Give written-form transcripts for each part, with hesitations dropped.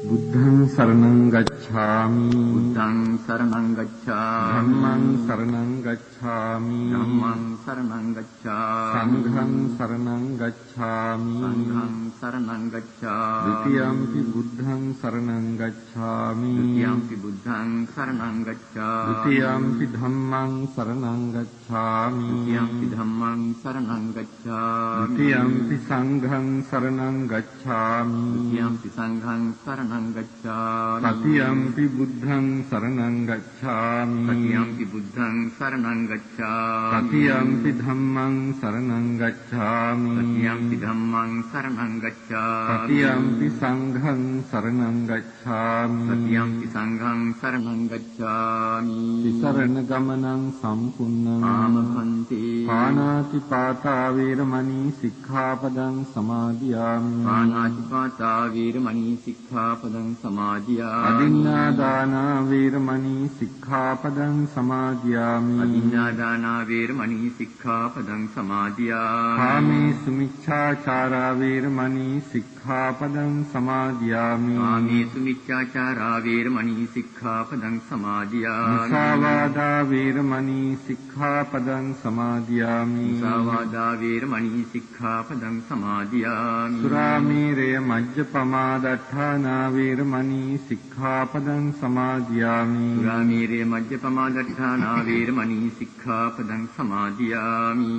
බුද්ධං සරණං ගච්ඡාමි බුද්ධං සරණං ගච්ඡාමි ධම්මං සරණං ගච්ඡාමි ධම්මං සරණං ගච්ඡාමි සංඝං සරණං ගච්ඡාමි සංඝං සරණං ගච්ඡාමි ဒ ුතියම්පි බුද්ධං සරණං ගච්ඡාමි ဒ ුතියම්පි බුද්ධං සරණං ගච්ඡාමි ဒ ුතියම්පි ධම්මං සරණං ගච්ඡාමි ဒ ුතියම්පි ධම්මං සරණං ගච්ඡාමි ဒ ුතියම්පි සංඝං සරණං ගච්ඡාමි ဒ ුතියම්පි සංඝං සරණං ගච්ඡාමි සතියම්පි බුද්ධං සරණං ගච්ඡාමි සතියම්පි බුද්ධං සරණං ගච්ඡාමි සතියම්පි ධම්මං සරණං ගච්ඡාමි සතියම්පි ධම්මං සරණං ගච්ඡාමි සතියම්පි සංඝං සරණං ගච්ඡාමි සතියම්පි සංඝං සරණං ගච්ඡාමි තිසරණ ගමනං සම්පූර්ණං ආමභන්ති පාණාති පාතා වේරමණී සික්ඛාපදං සමාදියාමි පාණාතිපාතා වීරමණී සික්ඛාපදං සමාදියාමි අදින්නා දාන වේරමණී සික්ඛාපදං සමාදියාමි අදින්නාදානා වීරමණී සික්ඛාපදං සමාදියාමි කාමේසු මිච්ඡාචාරා වේරමණී සික්ඛාපදං සමාදියාමි කාමේසු මිච්ඡාචාරා වීරමණී සික්ඛාපදං සමාදියාමි මුසාවාදා වේරමණී සික්ඛාපදං සමාදියාමි මුසාවාදා වීරමණී සික්ඛාපදං සමාදියාමි සුරාමේරය මජ්ජපමා දට්ඨානා වේරමණී සික්ඛාපදං සමාදියාමි සුරාමේරය මජ්ජපමා දට්ඨානා වීරමණී සික්ඛාපදං සමාදියාමි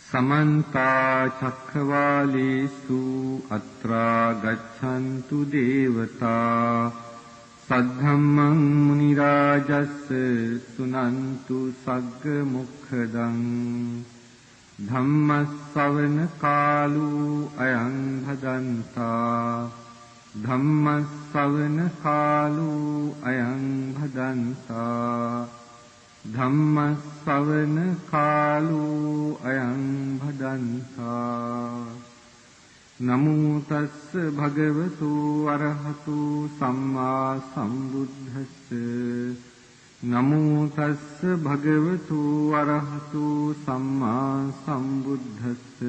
සමන්ත චක්ඛවාලේසු අත්‍රා ගච්ඡන්තු දේවතා සද්ධම්මං මුනි රාජස්ස සුනන්තු සග්ග මොක්ඛදං ධම්මස්සවන කාලෝ අයං භදන්තා ධම්මස්සවන කාලෝ අයං භදන්තා ධම්මස්සවන කාලෝ අයං භදන්තා නමෝ තස්ස භගවතු අරහතු සම්මා සම්බුද්දස්ස නමෝ තස්ස භගවතු අරහතු සම්මා සම්බුද්දස්ස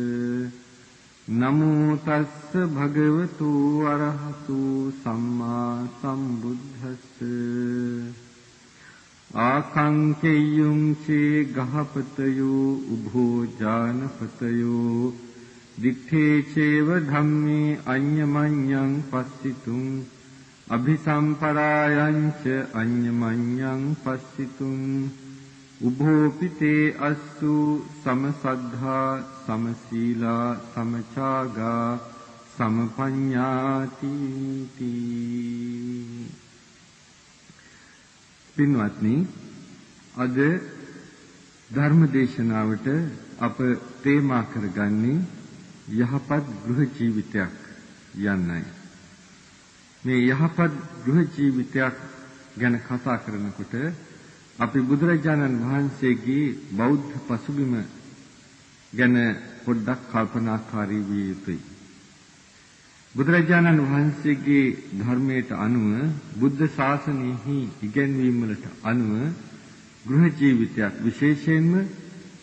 නමෝ තස්ස භගවතු අරහතු සම්මා සම්බුද්දස්ස ආකංකේයුං චේ ගහපතයෝ උභෝ ජානපතයෝ දිත්තේ චේව ධම්මේ අඤ්ඤමඤ්ඤං පස්සිතුං අභිසම්පරායං ච අඤ්ඤමඤ්ඤං පස්සිතුං උභෝපිතේ අස්සු සමසද්ධා සමසීලා සමචාගා සමපඤ්ඤාති තී. පින්වත්නි, අද ධර්ම දේශනාවට අප තේමා කරගන්නේ යහපත් ගෘහ ජීවිතයක් යන්නයි. මේ යහපත් ගෘහ ජීවිතයක් ගැන කතා කරනකොට අපි බුදුරජාණන් වහන්සේගේ බෞද්ධ පසුබිම ගැන පොඩ්ඩක් කල්පනාකාරී විය යුතුයි. බුදුරජාණන් වහන්සේගේ ධර්මයට අනුව බුද්ධ ශාසනයෙහි ඉගැන්වීම් වලට අනුව ගෘහ ජීවිතයක් විශේෂයෙන්ම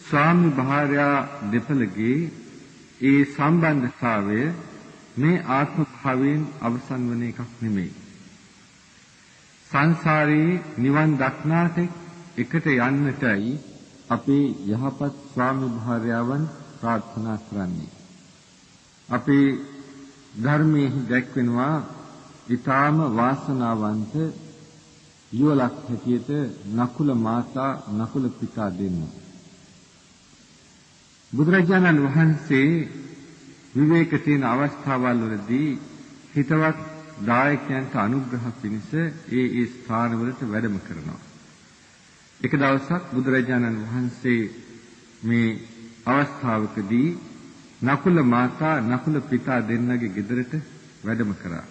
ස්වාමි භාර්යා දෙපළගේ ඒ සම්බන්ධතාවය මේ ආත්ම භාවයෙන් අවසන් වන එකක් නෙමෙයි. සංසාරේ නිවන් දක්නාතෙක් එකට යන්නටයි අපේ යහපත් ස්වාමි භාර්යාවන් ප්‍රාර්ථනා කරන්නේ. අපේ ධර්මයේ දැක්වෙනවා ඊටාම වාසනාවන්ත යුවලක් හැටියට නකුල මාතා නකුල පිතා දෙන්න. බුදුරජාණන් වහන්සේ විවේක තියෙන අවස්ථාවල් වලදී හිතවත් දායකයන්ට අනුග්‍රහ පිණිස ඒ ස්ථානවලට වැඩම කරනවා. එක දවසක් බුදුරජාණන් වහන්සේ මේ අවස්ථාවකදී නකුල මාතා නකුල පිතා දෙන්නගේ ගෙදරට වැඩම කරා.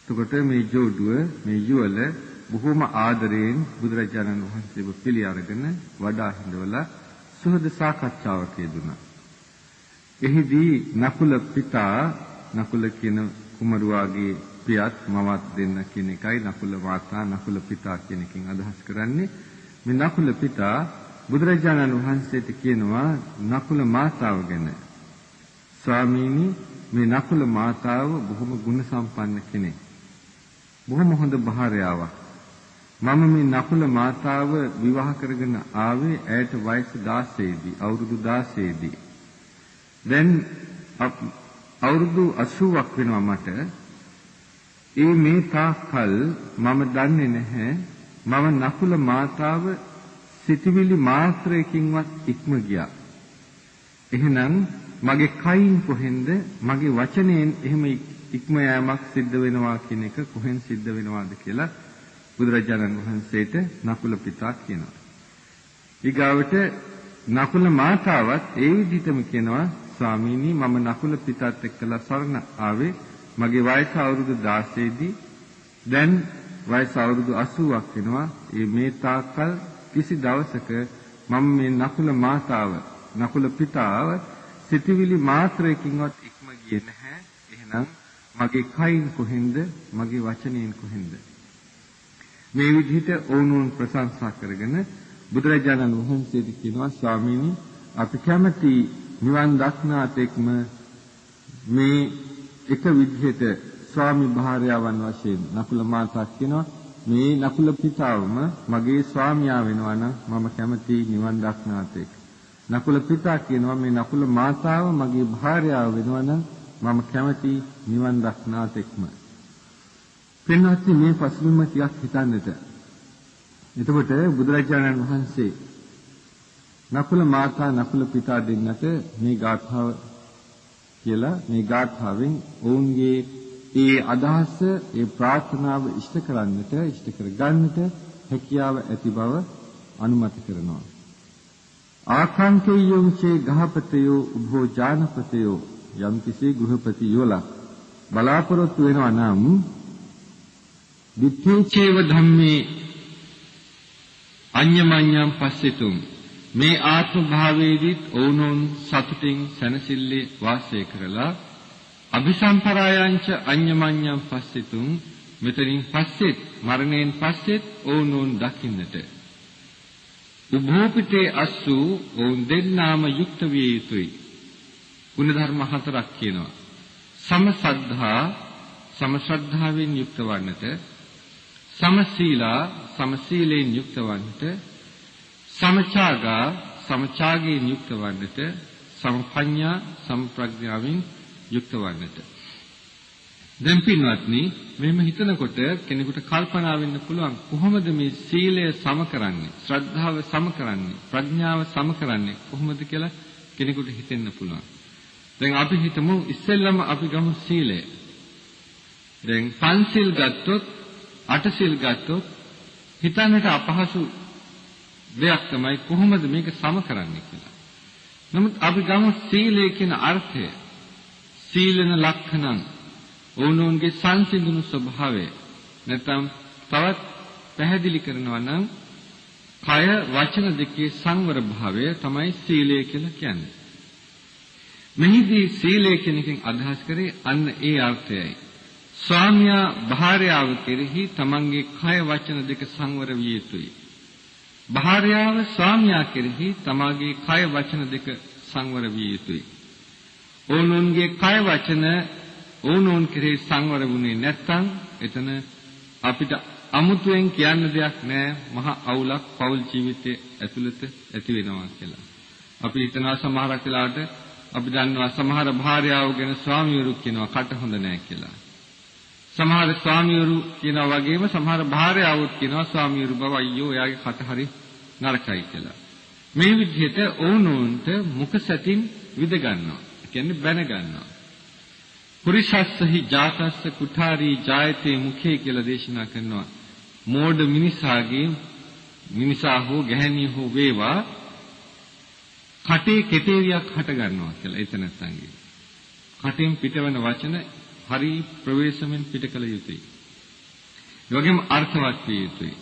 එතකොට මේ ජෝඩුව මේ යුවල බොහෝම ආදරයෙන් බුදුරජාණන් වහන්සේව පිළි අරගෙන වඩා හිඳවලා සුහද සාකච්ඡාවක යෙදුණා. එහිදී නකුල පිතා නකුල කියන කුමරුවාගේ පියත් මවත් දෙන්න කියන එකයි නකුල මාතා නකුල පිතා කියන එකෙන් අදහස් කරන්නේ. මේ නකුල පිතා බුදුරජාණන් වහන්සේට කියනවා නකුල මාතාව ගැන, ස්වාමීනි මේ නකුල මාතාව බොහොම ගුණ සම්පන්න කෙනෙක්. බොහොම හොඳ භාර්යාවක්. මම මේ නකුල මාතාව විවාහ කරගෙන ආවේ ඇයට වයස 16 දී, අවුරුදු 16 දී. දැන් අවුරුදු 80ක් වෙනවා මට. මේ තාක්කල් මම දන්නේ නැහැ මම නකුල මාතාව සිතවිලි මාත්‍රයකින්වත් ඉක්ම ගියා. එහෙනම් මගේ කයින් කොහෙන්ද මගේ වචනයෙන් එහෙම ඉක්ම යෑමක් සිද්ධ වෙනවා කියන එක කොහෙන් සිද්ධ වෙනවද කියලා බුදුරජාණන් වහන්සේට නකුල පිතා කියනවා. ඊගාවට නකුල මාතාවත් ඒ විදිහටම කියනවා ස්වාමීනි මම නකුල පිතාත් එක්කලා සරණ ආවේ මගේ වයස අවුරුදු 16 දී දැන් වයස අවුරුදු 80ක් වෙනවා. මේ තාක්කල් කිසි දවසක මම මේ නකුල මාතාව නකුල පිතාව සිතවිලි මාත්‍රයකින්වත් ඉක්ම ගියේ නැහැ. එහෙනම් මගේ කයින් කොහෙන්ද මගේ වචනයෙන් කොහෙන්ද? මේ විදිහට ඕනෝන් ප්‍රශංසා කරගෙන බුදුරජාණන් වහන්සේට කියනවා ස්වාමීනි අපි කැමති නිවන් දක්නාතෙක්ම මේ එක විදිහට ස්වාමි භාර්යාවන් වශයෙන් නකුල මාතා කියනවා මේ නකුල පිතාවම මගේ ස්වාමියා වෙනවා නම් මම කැමති නිවන් දක්නාතෙක්. නකුල පිතා කියනවා මේ නකුල මාතාව මගේ භාර්යාව වෙනවා නම් මම කැමති නිවන් දක්නාතෙක්ම. පින්වත්නි මේ පසුබිම ටිකක් හිතන්නට. එතකොට බුදුරජාණන් වහන්සේ නකුල මාතා නකුල පිතා දෙන්නට මේ ගාථාව කියලා මේ ගාථාවෙන් ඔවුන්ගේ ඒ අදහස ඒ ප්‍රාර්ථනාව ඉෂ්ට කරන්නට ඉෂ්ට කර ගන්නට හැකියාව ඇති බව අනුමත කරනවා. ආකාංකේයං චේ ගහපතයෝ උභෝ ජානපතයෝ යම් කිසි ගෘහපති යෝලා බලාපොරොත්තු වෙනවා නම් දිත්තේ චේව ධම්මේ අඤ්ඤමඤ්ඤං පස්සිතුම් මේ ආත්ම භාවයේදීත් ඕනෝන් සතුටින් සැනසෙල්ලේ වාසය කරලා අபிසම්පරායංච අඤ්ඤමඤ්ඤං පස්සිතුම් මෙතනින් පස්සෙත් මරණයෙන් පස්සෙත් ඕනෝන් දකින්නට උභෝපිතේ අස්සු ඕන් දෙන්නාම යුක්ත විය යුතුයි. ගුණධර්ම හතරක් කියනවා. සමසද්ධා සමශ්‍රද්ධාවෙන් යුක්ත වන්නට, සමසීලා සමසීලෙන් යුක්ත වන්නට, සමචාගා සමචාගයෙන් යුක්ත වන්නට, සමපඤ්ඤා සම්ප්‍රඥාවෙන් යුක්ත වන්නට. දැන් පින්වත්නි මෙහෙම හිතනකොට කෙනෙකුට කල්පනා වෙන්න පුළුවන් කොහොමද මේ සීලය සම කරන්නේ, ශ්‍රද්ධාව සම කරන්නේ, ප්‍රඥාව සම කරන්නේ කොහොමද කියලා කෙනෙකුට හිතෙන්න පුළුවන්. දැන් අපි හිතමු ඉස්සෙල්ලම අපි ගමු සීලය. දැන් පංචශීල් ගත්තොත් අටශීල් ගත්තොත් හිතන්නට අපහසු දෙයක් තමයි කොහොමද මේක සම කරන්නේ කියලා. නමුත් අපි ගමු සීලය කියන අර්ථය. සීලන ලක්ෂණං ඕනෝන්ගේ සංසිඳුණු ස්වභාවය නැත්නම් තවත් පැහැදිලි කරනවා නම් කය වචන දෙකේ සංවර භාවය තමයි සීලය කියලා කියන්නේ. මෙහිදී සීලය කියන එකෙන් අදහස් කරේ අන්න ඒ අර්ථයයි. ස්වාමියා භාර්යාව කෙරෙහි තමන්ගේ කය වචන දෙක සංවර විය යුතුයි. භාර්යාව ස්වාමියා කෙරෙහි තමාගේ කය වචන දෙක සංවර විය යුතුයි. ඕනෝන්ගේ කය වචන ඕනෝන් කෙරෙහි සංවර වුණේ නැත්නම් එතන අපිට අමුතුවෙන් කියන්න දෙයක් නැහැ. මහා අවුලක් පෞල් ජීවිතයේ ඇතුළත ඇති වෙනවා කියලා. අපි හිතනවා සමහරක් වෙලාවට අපි දන්නවා සමහර භාර්යාවෝ ගැන ස්වාමියවරු කියනවා කට හොඳ නැහැ කියලා. සමහර ස්වාමියවරු කියනවා වගේම සමහර භාර්යාවෝත් කියනවා ස්වාමියවරු බව අයියෝ එයාගේ කට හරි නරකයි කියලා. මේ විදිහට ඕනෝන්ට මුඛ සැටින් විද ගන්නවා. ඒ කියන්නේ බැන ගන්නවා. පුරිසස්සහි ජාතස්ස කුඨාරී ජායතේ මුඛේ කියලා දේශනා කරනවා. මෝඩ මිනිසා හෝ ගැහැණිය හෝ වේවා කටේ කෙටේරියක් හට ගන්නවා කියලා එතන නැත්නම් කටෙන් පිටවන වචන හරි ප්‍රවේශමෙන් පිට කළ යුතුයි. ඒ වගේම අර්ථවත් විය යුතුයි.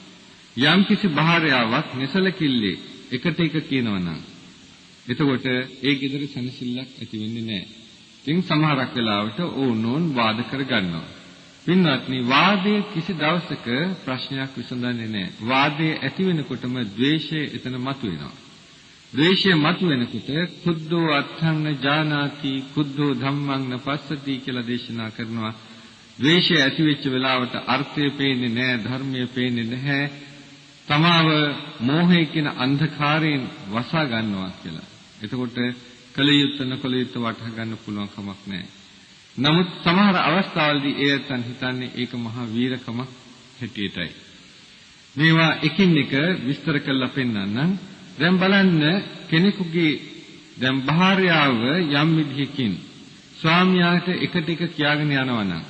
යම් කිසි භාර්යාවක් නිසලකිල්ලේ එකට එක කියනවා නම් එතකොට ඒ ගෙදර සනසිල්ලක් ඇති වෙන්නේ නැහැ. ඉතින් සමහරක් වෙලාවට ඕනෝන් වාද කර ගන්නවා. පින්වත්නි වාදයේ කිසි දවසක ප්‍රශ්නයක් විසඳන්නේ නැහැ. වාදයේ ඇති වෙනකොටම ද්වේෂය එතන මතුවෙනවා. ද්වේෂය මතුවෙනකොට කුද්ධෝ අත්ථං ජානාති කුද්ධෝ ධම්මං පස්සති කියලා දේශනා කරනවා. ද්වේෂය ඇති වෙච්ච වෙලාවට අර්ථය පේන්නේ නැහැ, ධර්මය පේන්නේ නැහැ. තමාව මෝහය කියන අන්ධකාරයෙන් වසා ගන්නවා කියලා. එතකොට කලියුත් නොකලියුත් වටහා ගන්න පුළුවන් කමක් නැහැ. නමුත් සමහර අවස්ථාවලදී ඒයන් හිතන්නේ ඒක මහා වීරකමක් හැටියටයි. මේවා එකින් එක විස්තර කරලා පෙන්නන්නම්. දැන් බලන්න කෙනෙකුගේ දැන් භාර්යාව යම් විදිහකින් ස්වාමියාට එකට එක කියාගෙන යනවා නම්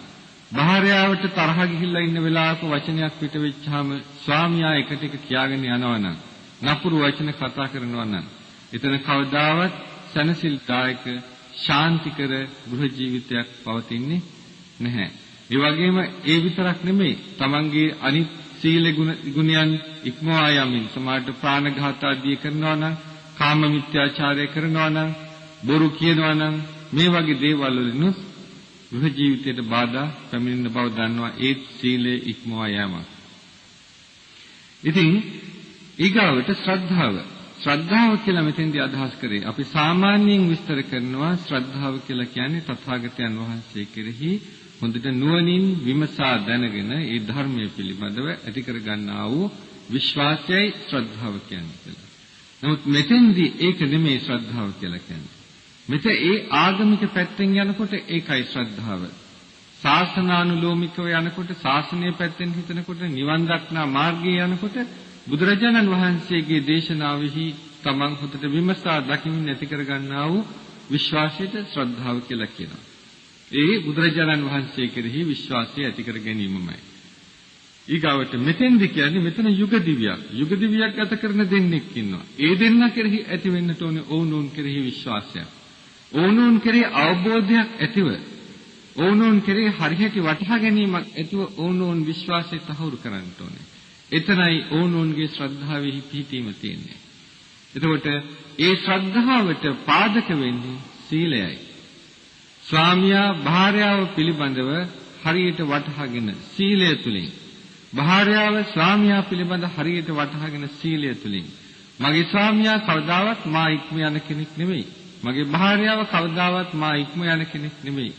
භාර්යාවට තරහ ගිහිල්ලා ඉන්න වෙලාවක වචනයක් පිට වෙච්චාම ස්වාමියා එකට එක කියාගෙන යනවා නම් නපුරු වචන කතා කරනවා නම් එතන කවදාවත් සනසිල්දායක ශාන්තිකර ගෘහ ජීවිතයක් පවතින්නේ නැහැ. ඒ වගේම ඒ විතරක් නෙමෙයි තමන්ගේ අනිත් සීල ගුණයන් ඉක්මවා යමින් සමාජ ප්‍රාණඝාත ආදී කරනවා නම් කාම මිත්‍යාචාරය කරනවා නම් බොරු කියනවා නම් මේ වගේ දේවල් වලිනුත් ගෘහ ජීවිතයට බාධා පැමිණෙන බව දන්නවා. ඒ සීලේ ඉක්මවා යෑම. ඉතින් ඊගාවට ශ්‍රද්ධාව කියලා මෙතෙන්දී අදහස් කරේ අපි සාමාන්‍යයෙන් විස්තර කරනවා ශ්‍රද්ධාව කියලා කියන්නේ තථාගතයන් වහන්සේ කෙරෙහි හොඳට නුවණින් විමසා දැනගෙන ඒ ධර්මයේ පිළිබඳව ඇති කර ගන්නා වූ විශ්වාසයයි ශ්‍රද්ධාව කියන්නේ කියලා. නමුත් මෙතෙන්දී ඒක නෙමෙයි ශ්‍රද්ධාව කියලා කියන්නේ. මෙතන ඒ ආගමික පැත්තෙන් යනකොට ඒකයි ශ්‍රද්ධාව. ශාසනානුලෝමිකව යනකොට ශාසනීය පැත්තෙන් හිතනකොට නිවන් දක්නා මාර්ගයේ යනකොට බුදුරජාණන් වහන්සේගේ දේශනාවෙහි තමන් හොතට විමසා දකින්න ඇති කර ගන්නා වූ විශ්වාසයට ශ්‍රද්ධාව කියලා කියනවා. ඒ බුදුරජාණන් වහන්සේ කෙරෙහි විශ්වාසය ඇති කර ගැනීමමයි. ඊගාවට මෙතෙන්දි කියන්නේ මෙතන යුග දිවියක්. යුග දිවියක් ගත කරන දෙන්නෙක් ඉන්නවා. ඒ දෙන්න කෙරෙහි ඇති වෙන්නට ඕනේ ඕනෝන් කෙරෙහි විශ්වාසයක්. ඕනෝන් කෙරෙහි අවබෝධයක් ඇතිව ඕනෝන් කෙරෙහි හරියට වටහා ගැනීමක් ඇතිව ඕනෝන් විශ්වාසය තහවුරු කරන්න ඕනේ. එතනයි ඕනෝන්ගේ ශ්‍රද්ධාවෙහි පිහිටීම තියෙන්නේ. එතකොට ඒ ශ්‍රද්ධාවට පාදක වෙන්නේ සීලයයි. ස්වාමියා භාර්යාව පිළිබඳව හරියට වටහාගෙන සීලය තුලින් භාර්යාව ස්වාමියා පිළිබඳ හරියට වටහාගෙන සීලය තුලින් මගේ ස්වාමියා කවදාවත් මා ඉක්ම යන කෙනෙක් නෙමෙයි. මගේ භාර්යාව කවදාවත් මා ඉක්ම යන කෙනෙක් නෙමෙයි.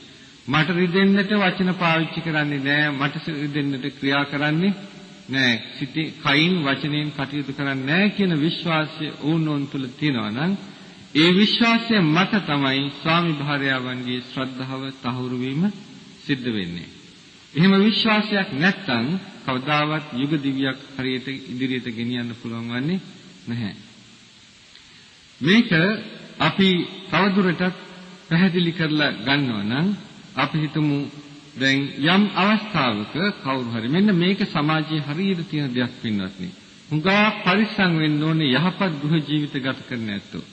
මට රිදෙන්නට වචන පාවිච්චි කරන්නේ නැහැ. මට රිදෙන්නට ක්‍රියා කරන්නේ නැහැ. සිතේ කයින් වචනෙන් කටයුතු කරන්නේ නැහැ කියන විශ්වාසය ඕනෝන් තුල තියෙනවා නම් ඒ විශ්වාසය මත තමයි ස්වාමි භාර්යාවන්ගේ ශ්‍රද්ධාව තහවුරු වීම සිද්ධ වෙන්නේ. එහෙම විශ්වාසයක් නැත්නම් කවදාවත් යුග දිවියක් හරියට ඉදිරියට ගෙනියන්න පුළුවන් වන්නේ නැහැ. මේක අපි තවදුරටත් පැහැදිලි කරලා ගන්නවා නම් අපි හිතමු දැන් යම් අවස්ථාවක කවුරු හරි මෙන්න මේක සමාජයේ හරියට තියෙන දෙයක් පින්වත්නි. හුඟා පරිස්සම් වෙන්න ඕනේ යහපත් ගෘහ ජීවිත ගත කරන්න ඇත්තෝ.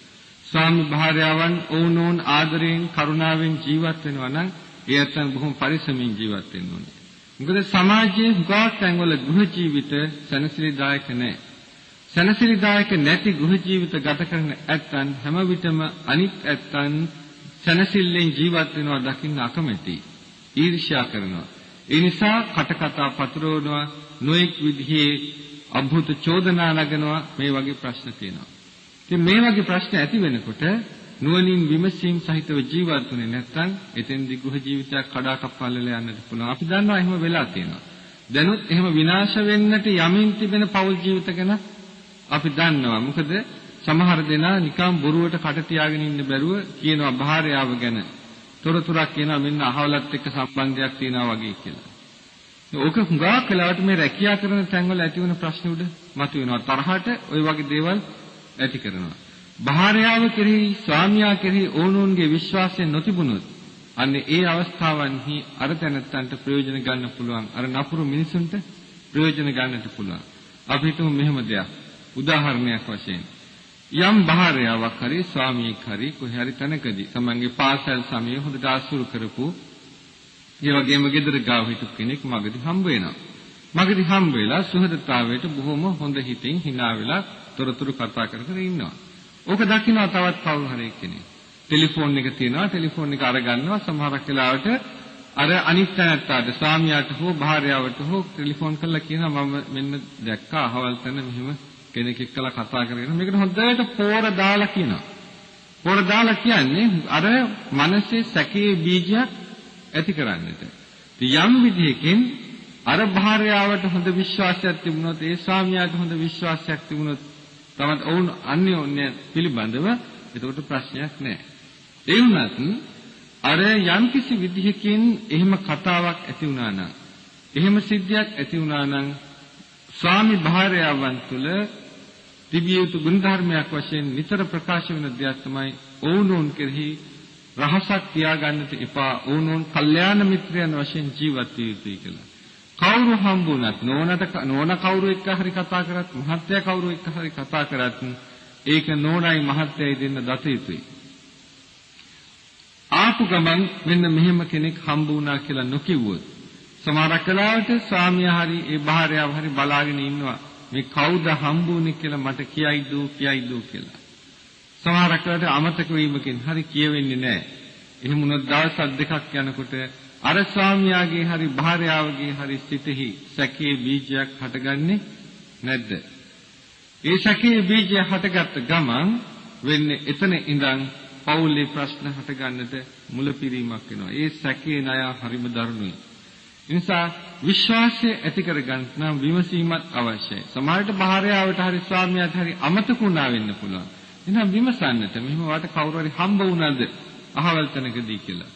ස්වාමි භාර්යාවන් ඕනෝන් ආදරයෙන් කරුණාවෙන් ජීවත් වෙනවා නම් ඒ අතන බොහොම පරිස්සමින් ජීවත් වෙන්න ඕනේ. මොකද සමාජයේ හුඟා තැන්වල ගෘහ ජීවිත සැනසෙලිදායක නැහැ. සැනසෙලිදායක නැති ගෘහ ජීවිත ගත කරන ඇත්තන් හැම විටම අනිත් ඇත්තන් සැනසෙල්ලෙන් ජීවත් වෙනවා දකින්න අකමැති. ඊර්ෂ්‍යා කරනවා. ඒ නිසා කටකතා පතරවනවා, නොඑක් විදිහේ අභූත චෝදනා නගනවා, මේ වගේ ප්‍රශ්න තියෙනවා. ඉතින් මේ වගේ ප්‍රශ්න ඇති වෙනකොට නුවණින් විමසීම් සහිතව ජීවත් වෙන්නේ නැත්නම් එතෙන්දී ගෘහ ජීවිතයක් කඩාකප්පල්ලලා යන්නට පුළුවන්. අපි දන්නවා එහෙම වෙලා තියෙනවා. දැනුත් එහෙම විනාශ වෙන්නට යමින් තිබෙන පෞල් ජීවිත ගැන අපි දන්නවා. මොකද සමහර දෙනා නිකම් බොරුවට කට තියාගෙන ඉන්න බැරුව කියනවා භාර්යාව ගැන. තොරතුරක් කියනවා මෙන්න අහවලත් එක්ක සම්බන්ධයක් තියෙනවා වගේ කියලා. ඕක හුඟා කලාවට මේ රැකියා කරන තැන්වල ඇති වෙන ප්‍රශ්න උඩ මතුවෙනවා. තරහට ওই වගේ දේවල් ඇති කරනවා. භාර්යාව කෙරෙහි ස්වාමියා කෙරෙහි ඕනෝන්ගේ විශ්වාසය නොතිබුණොත් අන්න ඒ අවස්ථාවන්හි අර තැනත්තන්ට ප්‍රයෝජන ගන්න පුළුවන්. අර නපුරු මිනිසුන්ට ප්‍රයෝජන ගන්නට පුළුවන්. අපි හිතමු මෙහෙම දෙයක්. උදාහරණයක් වශයෙන් යම් භාර්යාවක් හරි ස්වාමියෙක් හරි කොහේ හරි තැනකදී තමන්ගේ පාසල් සමයේ හොඳට ආසුරු කරපු ඒ වගේම ගෙදර ගාව හිටපු කෙනෙක් මගදී හම්බ වෙනවා. මගදී හම්බ වෙලා සුහදතාවයට බොහොම හොඳ හිතින් hina වෙලා තොරතුරු කතා කර කර ඉන්නවා. ඕක දකින්න තවත් කවුරු හරි කෙනෙක් ටෙලිෆෝන් එක තියෙනවා. ටෙලිෆෝන් එක අරගන්නවා. සමහරක් වෙලාවට අර අනිත් තැනට ස්වාමියාට හෝ භාර්යාවට හෝ ටෙලිෆෝන් කරලා කියනවා මම මෙන්න දැක්කා අහවල් තැන මෙහෙම කෙනෙක් එක්කලා කතා කරගෙන මේකට හොඳට පෝර දාලා කියනවා. පෝර දාලා කියන්නේ අර මනසේ සැකයේ බීජයක් ඇති කරන්නට. යම් විදිහකින් අර භාර්යාවට හොඳ විශ්වාසයක් තිබුණොත් ඒ ස්වාමියාට හොඳ විශ්වාසයක් තිබුණොත් තමයි ඔවුන් අන්‍යෝන්‍ය පිළිබඳව එතකොට ප්‍රශ්නයක් නැහැ. ඒ වුණත් අර යම් කිසි විදිහකින් එහෙම කතාවක් ඇති වුණා නම් එහෙම සිද්ධියක් ඇති වුණා නම් ස්වාමි භාර්යාවන් තුළ තිබිය යුතු ගුණධර්මයක් වශයෙන් නිතර ප්‍රකාශ වෙන දෙයක් තමයි ඔවුනොන් කෙරෙහි රහසක් තියාගන්නට එපා. ඔවුනොන් කල්යාණ මිත්‍රයන් වශයෙන් ජීවත් විය යුතුයි කියලා. කවුරු හම්බුණත් නෝන කවුරු එක්ක හරි කතා කරත් මහත්තයා කවුරු එක්ක හරි කතා කරත් ඒක නෝනයි මහත්තයයි දෙන්න දත යුතුයි. ආපු ගමන් මෙන්න මෙහෙම කෙනෙක් හම්බ වුණා කියලා නොකියුවොත් සමහරක් වෙලාවට ස්වාමියා හරි ඒ භාර්යාව හරි බලාගෙන ඉන්නවා මේ කවුද හම්බුනේ කියලා මට කියයිද කියලා. සමහරක් වෙලාවට අමතක වීමකින් හරි කියවෙන්නේ නැහැ. එහෙම වුණොත් දවස් දෙකක් යනකොට අර ස්වාමියාගේ හරි භාර්යාවගේ හරි සිතෙහි සැකේ බීජයක් හටගන්නේ නැද්ද? ඒ සැකේ බීජය හටගත්ත ගමන් වෙන්නේ එතන ඉඳන් පෞලේ ප්‍රශ්න හටගන්නට මුලපිරීමක් වෙනවා. ඒ සැකේ ණය හරිම දරුණුයි. ඒ නිසා විශ්වාසය ඇති කරගන්න නම් විමසීමක් අවශ්‍යයි. සමහරට භාර්යාවට හරි ස්වාමියාට හරි අමතකුණා වෙන්න පුළුවන්. එහෙනම් විමසන්නට මෙහෙම වාට කවුරු හරි හම්බ වුණාද අහවල් තැනකදී කියලා.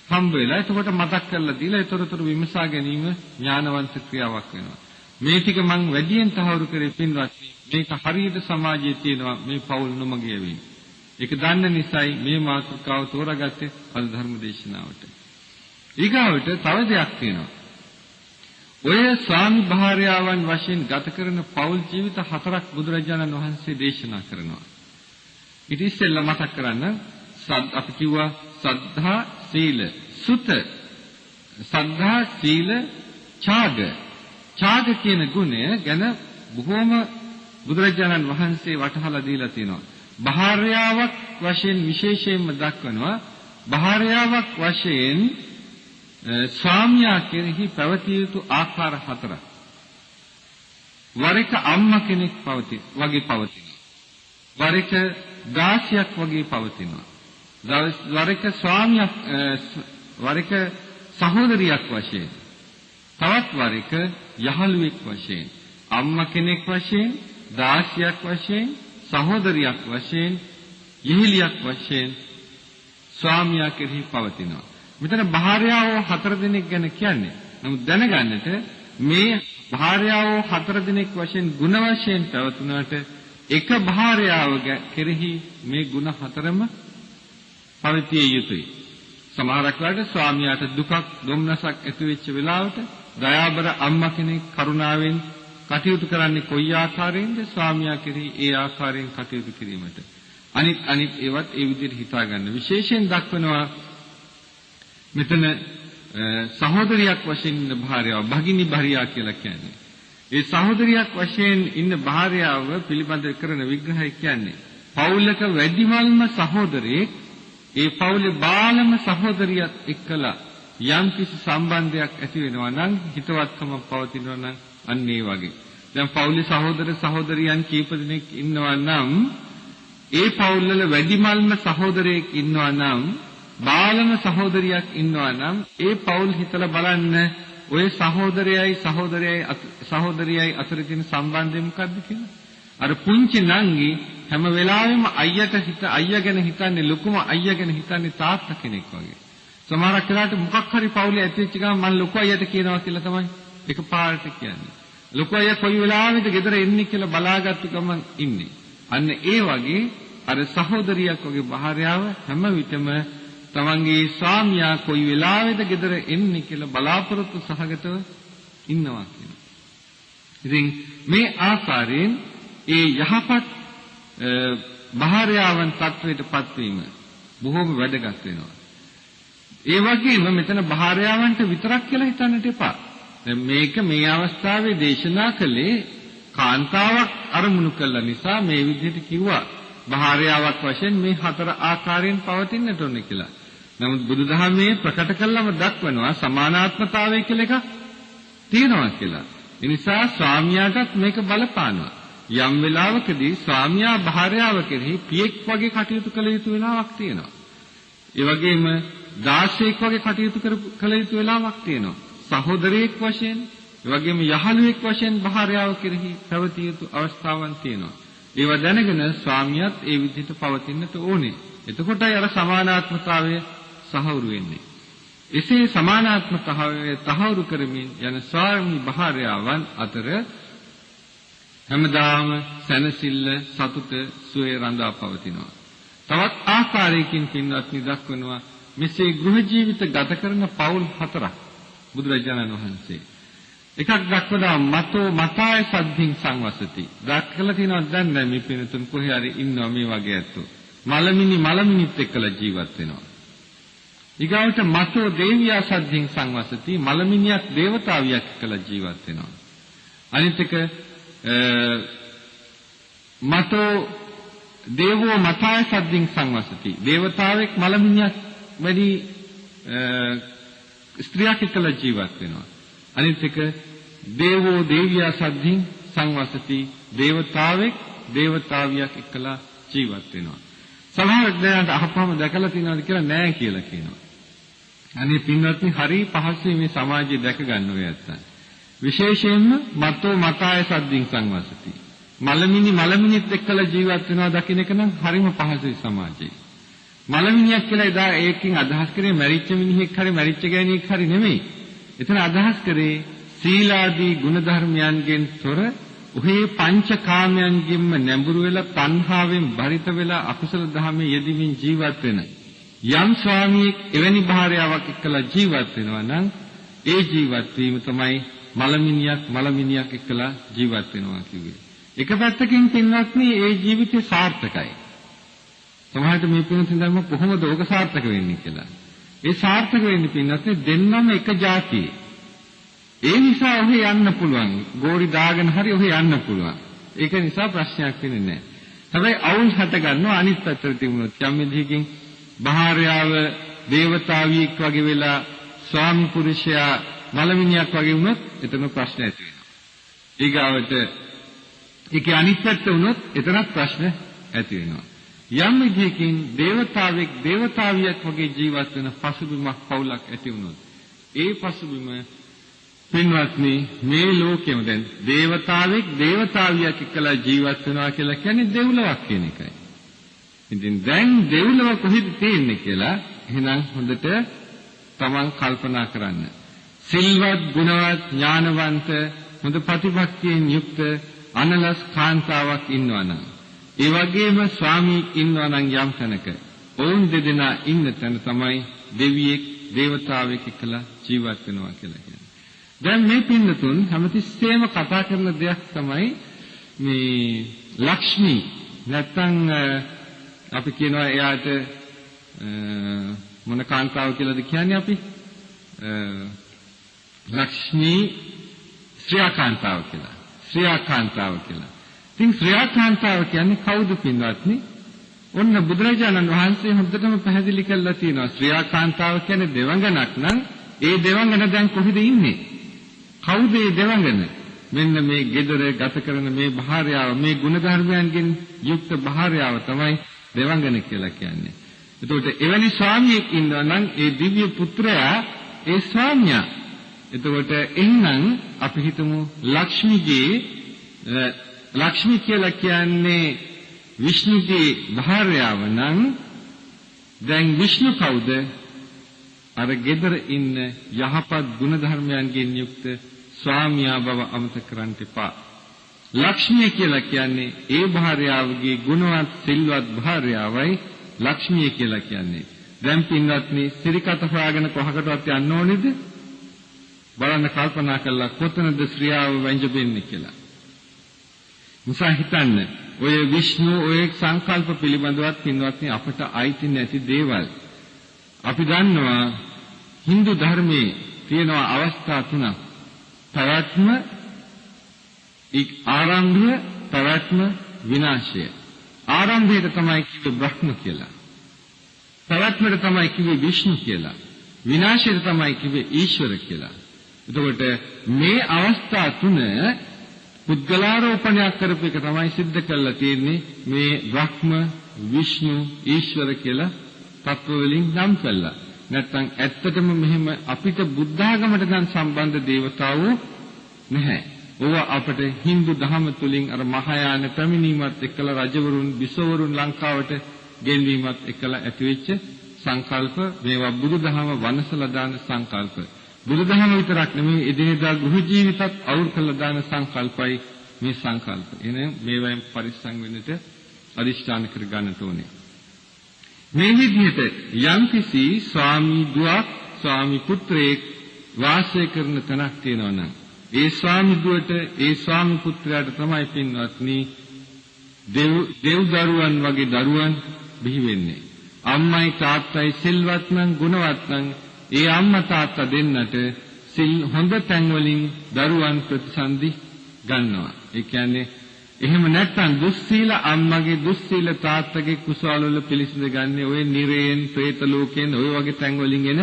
හම්බ වෙලා එතකොට මතක් කරලා දීලා ඒතරතර විමසා ගැනීම ඥානවන්ත ක්‍රියාවක් වෙනවා. මේ ටික මම වැඩියෙන් තහවුරු කරේ පින්වත් මේක හරියට සමාජයේ තියෙනවා මේ පෞල් නොමග යවීම. ඒක දන්න නිසායි මේ මාතෘකාව තෝරාගත්තේ අද ධර්ම දේශනාවට. ඊගාවට තව දෙයක් තියෙනවා. ඔය ස්වාමි භාර්යාවන් වශයෙන් ගත කරන පෞල් ජීවිත 4ක් බුදුරජාණන් වහන්සේ දේශනා කරනවා. ඊට ඉස්සෙල්ලා මතක් කරන්න අපි කිව්වා සද්ධා සීල සුත සද්ධා සීල ඡාග කියන ගුණය ගැන බොහෝම බුදුරජාණන් වහන්සේ වටහලා දීලා තියෙනවා. භාර්යාවක් වශයෙන් විශේෂයෙන්ම දක්වනවා. භාර්යාවක් වශයෙන් ස්වාමියා කෙරෙහි පැවතිය යුතු ආකාර 4ක්. වර එක අම්මා කෙනෙක් වගේ පවතිනවා. වර එක දාසියක් වගේ පවතිනවා. වර එක ස්වාමියක් වර එක සහෝදරියක් වශයෙන් තවත් වර එක යහළුවෙක් වශයෙන් අම්මා කෙනෙක් වශයෙන් දාසියක් වශයෙන් සහෝදරියක් වශයෙන් යෙහිලියක් වශයෙන් ස්වාමියා කෙරෙහි පවතිනවා. මෙතන භාර්යාවෝ 4 දෙනෙක් ගැන කියන්නේ. නමුත් දැනගන්නට මේ භාර්යාවෝ 4 දෙනෙක් වශයෙන් ගුණ වශයෙන් පැවතුනාට එක භාර්යාව කෙරෙහි මේ ගුණ 4ම පවතිය යුතුයි. සමහරක් වෙලාවට ස්වාමියාට දුකක් දුම්නසක් ඇති වෙච්ච වෙලාවට දයාබර අම්මා කෙනෙක් කරුණාවෙන් කටයුතු කරන්නේ කොයි ආකාරයෙන්ද ස්වාමියා කෙරෙහි ඒ ආකාරයෙන් කටයුතු කිරීමට. අනිත් ඒවත් ඒ විදිහට හිතා ගන්න. විශේෂයෙන් දක්වනවා මෙතන සහෝදරියක් වශයෙන් ඉන්න භාර්යාව භගිනී භාර්යාව කියලා කියන්නේ. ඒ සහෝදරියක් වශයෙන් ඉන්න භාර්යාව පිළිබඳ කරන විග්‍රහය කියන්නේ පෞලක වැඩිමල්ම සහෝදරයෙක් ඒ පෞලේ බාලම සහෝදරියත් එක්කලා යම් කිසි සම්බන්ධයක් ඇති වෙනවා නම් හිතවත්කම පවතිනවා නම් අන්න ඒ වගේ. දැන් පෞලේ සහෝදර සහෝදරියන් කීප දෙනෙක් ඉන්නවා නම් ඒ පෞල්වල වැඩිමල්ම සහෝදරයෙක් ඉන්නවා නම් බාලම සහෝදරියක් ඉන්නවා නම් ඒ පෞල් හිතලා බලන්න ඔය සහෝදරයයි අතර තියෙන සම්බන්ධය මොකක්ද කියලා. අර පුංචි නංගි හැම වෙලාවෙම අයියා ගැන හිතන්නේ ලොකුම අයියා ගැන හිතන්නේ තාත්තා කෙනෙක් වගේ. සමහරක් වෙලාවට මොකක් හරි පෞලේ ඇතිවෙච්ච ගමන් මම ලොකු අයියට කියනවා කියලා තමයි එකපාරට කියන්නේ. ලොකු අයියා කොයි වෙලාවෙද ගෙදර එන්නේ කියලා බලාගත්තු ගමන් ඉන්නේ. අන්න ඒ වගේ අර සහෝදරියක් වගේ භාර්යාව හැම විටම තමන්ගේ ස්වාමියා කොයි වෙලාවෙද ගෙදර එන්නේ කියලා බලාපොරොත්තු සහගතව ඉන්නවා කියනවා. ඉතින් මේ ආකාරයෙන් ඒ යහපත් භාර්යාවන් තත්වයටපත් වීම බොහෝම වැදගත් වෙනවා. ඒ වගේම මෙතන භාර්යාවන්ට විතරක් කියලා හිතන්නට එපා. දැන් මේක මේ අවස්ථාවේ දේශනා කළේ කාන්තාවක් අරමුණු කළ නිසා මේ විදිහට කිව්වා. භාර්යාවක් වශයෙන් මේ 4 ආකාරයෙන් පවතින්නට ඕනේ කියලා. නමුත් බුදුදහමේ ප්‍රකට කළම දක්වනවා සමානාත්මතාවය කියලා එකක් තියෙනවා කියලා. ඒ නිසා ස්වාමියාටත් මේක බලපානවා. යම් වෙලාවකදී ස්වාමියා භාර්යාව කෙරෙහි පියෙක් වගේ කටයුතු කළ යුතු වෙලාවක් තියෙනවා. ඒ වගේම දාසයෙක් වගේ කටයුතු කළ යුතු වෙලාවක් තියෙනවා. සහෝදරයෙක් වශයෙන්, ඒ වගේම යහළුවෙක් වශයෙන් භාර්යාව කෙරෙහි පැවතිය යුතු අවස්ථාවන් තියෙනවා. ඒවා දැනගෙන ස්වාමියාත් ඒ විදිහට පවතින්නට ඕනේ. එතකොටයි අර සමානාත්මතාවය සහවුරු වෙන්නේ. එසේ සමානාත්මතාවය තහවුරු කරමින් යන ස්වාමි භාර්යාවන් අතර හැමදාම සැනසෙල්ල සතුට සුවය රඳා පවතිනවා. තවත් ආකාරයකින් පින්වත්නි දක්වනවා මෙසේ ගෘහ ජීවිත ගත කරන පවුල් 4ක් බුදුරජාණන් වහන්සේ එකක් දක්වනවා මතෝ මතාය සද්ධින් සංවසති. දක්වලා තියෙනවා දැන් මේ පින්තුන් කොහේ හරි ඉන්නවා මේ වගේ ඇත්තෝ. මලමිනිත් එක්කලා ජීවත් වෙනවා. ඊගාවට මතෝ දේවියා සද්ධින් සංවසති. මලමිනියක් දේවතාවියක් එක්කලා ජීවත් වෙනවා. අනිත් එක මතෝ දේවෝ මතාය සද්ධින් සංවසති. දේවතාවෙක් මලමිනියක් වැඩි ස්ත්‍රියක් එක්කලා ජීවත් වෙනවා. අනිත් එක දේවෝ දේවියා සද්ධින් සංවසති. දේවතාවෙක් දේවතාවියක් එක්කලා ජීවත් වෙනවා. සමහර දෙනාට අහපම දැකලා තියෙනවද කියලා නෑ කියලා කියනවා. අනේ පින්වත්නි හරි පහසුයි මේ සමාජය දැක ගන්න ඔය ඇත්තන්. විශේෂයෙන්ම මතෝ මතාය සද්ධින් සංවසති. මලමිනිත් එක්කලා ජීවත් වෙනවා දකින්න එක නම් හරිම පහසුයි සමාජයේ. මලමිනියක් කියලා එදා ඒකකින් අදහස් කරේ මැරිච්ච මිනිහෙක් හරි මැරිච්ච ගෑණියෙක් හරි නෙමෙයි. එතන අදහස් කරේ සීලාදී ගුණධර්මයන්ගෙන් තොර ඔහේ පංචකාමයන්ගෙන්ම නැඹුරු වෙලා තණ්හාවෙන් බරිත වෙලා අකුසල දහමේ යෙදීමින් ජීවත් වෙන යම් ස්වාමියෙක් එවැනි භාර්යාවක් එක්කලා ජීවත් වෙනවා නම් ඒ ජීවත් වීම තමයි මලමිනියක් එක්කලා ජීවත් වෙනවා කිව්වේ. එක පැත්තකින් පින්වත්නි ඒ ජීවිතය සාර්ථකයි. සමහරවිට මේ පින්වත්නි ධර්ම කොහොමද ඕක සාර්ථක වෙන්නේ කියලා. ඒ සාර්ථක වෙන්නේ පින්වත්නි දෙන්නම එක જાතියේ. ඒ නිසා ඔහේ යන්න පුළුවන්. ගෝරි දාගෙන හරි ඔහේ යන්න පුළුවන්. ඒක නිසා ප්‍රශ්නයක් වෙන්නේ නැහැ. හැබැයි අවුල් හට ගන්නවා අනිත් පැත්තට තිබුණොත් යම් විදිහකින් භාර්යාව දේවතාවියෙක් වගේ වෙලා ස්වාමි පුරුෂයා මලමිනියක් වගේ වුණොත් එතන ප්‍රශ්න ඇති වෙනවා. ඊගාවට ඒකේ අනිත් පැත්ත වුණොත් එතනත් ප්‍රශ්න ඇති වෙනවා. යම් විදිහකින් දේවතාවෙක් දේවතාවියක් වගේ ජීවත් වෙන පසුබිමක් පවුලක් ඇති වුණොත් ඒ පසුබිම පින්වත්නි මේ ලෝකෙම දැන් දේවතාවෙක් දේවතාවියක් එක්කලා ජීවත් වෙනවා කියලා කියන්නේ දෙව්ලොවක් කියන එකයි. ඉතින් දැන් දෙව්ලොව කොහෙද තියෙන්නේ කියලා එහෙනම් හොඳට තමන් කල්පනා කරන්න. සිල්වත්, ගුණවත්, ඥානවන්ත, හොඳ ප්‍රතිපත්තියෙන් යුක්ත අනලස් කාන්තාවක් ඉන්නවනම් ඒ වගේම ස්වාමීක් ඉන්නවනම් යම් තැනක ඔවුන් දෙදෙනා ඉන්න තැන තමයි දෙවියෙක් දේවතාවෙක් එක්කලා ජීවත් වෙනවා කියලා කියන්නේ. දැන් මේ පින්නතුන් හැමතිස්සෙම කතා කරන දෙයක් තමයි මේ ලක්ෂ්මී නැත්තම් අපි කියනවා එයාට මොන කාන්තාව කියලාද කියන්නේ අපි ලක්ෂ්මී ශ්‍රියාකාන්තාව කියලා. ශ්‍රියාකාන්තාව කියලා. ඉතින් ශ්‍රියාකාන්තාව කියන්නේ කවුද පින්වත්නි? ඔන්න බුදුරජාණන් වහන්සේ හොඳටම පැහැදිලි කරලා තියෙනවා. ශ්‍රියාකාන්තාව කියන්නේ දෙවඟනක් නම් ඒ දෙවඟන දැන් කොහෙද ඉන්නේ? කවුද මේ දෙවඟන? මෙන්න මේ gedara ගත කරන මේ භාර්යාව, මේ ගුණධර්මයන්ගෙන් යුක්ත භාර්යාව තමයි දෙවඟන කියලා කියන්නේ. එතකොට එවැනි ස්වාමියෙක් ඉන්නවා නම් ඒ දිව්‍ය පුත්‍රයා ඒ ස්වාමියා. එතකොට එහෙනම් අපි හිතමු ලක්ෂ්මී කියලා කියන්නේ විෂ්ණුගේ භාර්යාව නම් දැන් විෂ්ණු කවුද? අර gedara ඉන්න යහපත් ගුණධර්මයන්ගෙන් යුක්ත ස්වාමියා බව අමතක කරන්න එපා. ලක්ෂ්මිය කියලා කියන්නේ ඒ භාර්යාවගේ ගුණවත් සිල්වත් භාර්යාවයි ලක්ෂ්මිය කියලා කියන්නේ. දැන් පින්වත්නි සිරිකත හොයාගෙන කොහකටවත් යන්න ඕනේද? බලන්න කල්පනා කරලා කොතනද ශ්‍රියාව වැංජබෙන්නේ කියලා. මුසා හිතන්න ඔය විෂ්ණු ඔය සංකල්ප පිළිබඳවත් පින්වත්නි අපට අයිති නැති දේවල්. අපි දන්නවා Hindu ධර්මයේ තියෙනවා අවස්ථා තුනක්. පැවැත්ම, ආරම්භය, පැවැත්ම, විනාශය. ආරම්භයට තමයි කිව්වේ බ්‍රහ්ම කියලා. පැවැත්මට තමයි කිව්වේ විෂ්ණු කියලා. විනාශයට තමයි කිව්වේ ඊශ්වර කියලා. එතකොට මේ අවස්ථා තුන පුද්ගලාරෝපණයක් කරපු එක තමයි සිද්ධ කරලා තියෙන්නේ මේ බ්‍රහ්ම විෂ්ණු ඊශ්වර කියලා තත්ත්ව වලින් නම් කළා. නැත්නම් ඇත්තටම මෙහෙම අපිට බුද්ධාගමට නම් සම්බන්ධ දේවතාවෝ නැහැ. ඕවා අපට Hindu ධර්ම තුලින් අර මහායාන පැමිණීමත් එක්කලා රජවරුන් විසවරුන් ලංකාවට ගෙන්වීමත් එක්කලා ඇතිවෙච්ච සංකල්ප මේවා බුදුදහම වනසලා දාන සංකල්ප. බුදුදහම විතරක් නෙමෙයි එදිනෙදා ගෘහ ජීවිතත් අවුල් කරලා දාන සංකල්පයි මේ සංකල්ප. එනේ මේවෙන් පරිස්සම් වෙන්නට අදිෂ්ඨාන කර ගන්නට ඕනේ. මේ විදිහට යම්කිසි ස්වාමි දුවක් ස්වාමි පුත්‍රයෙක් වාසය කරන තැනක් තියෙනවා නම් ඒ ස්වාමි දුවට ඒ ස්වාමි පුත්‍රයාට තමයි පින්වත්නි දෙව් දරුවන් වගේ දරුවන් බිහි වෙන්නේ. අම්මයි තාත්තයි සිල්වත් නම් ගුණවත් නම් ඒ අම්මා තාත්තා දෙන්නට හොඳ තැන් වලින් දරුවන් ප්‍රතිසන්දි ගන්නවා. ඒ කියන්නේ එහෙම නැත්නම් දුස්සීල අම්මගේ දුස්සීල තාත්තගේ කුසාල වල පිළිසිඳ ගන්න ඔය නිරේන් പ്രേත ලෝකයෙන් ඔය වගේ තැන් වලින් එන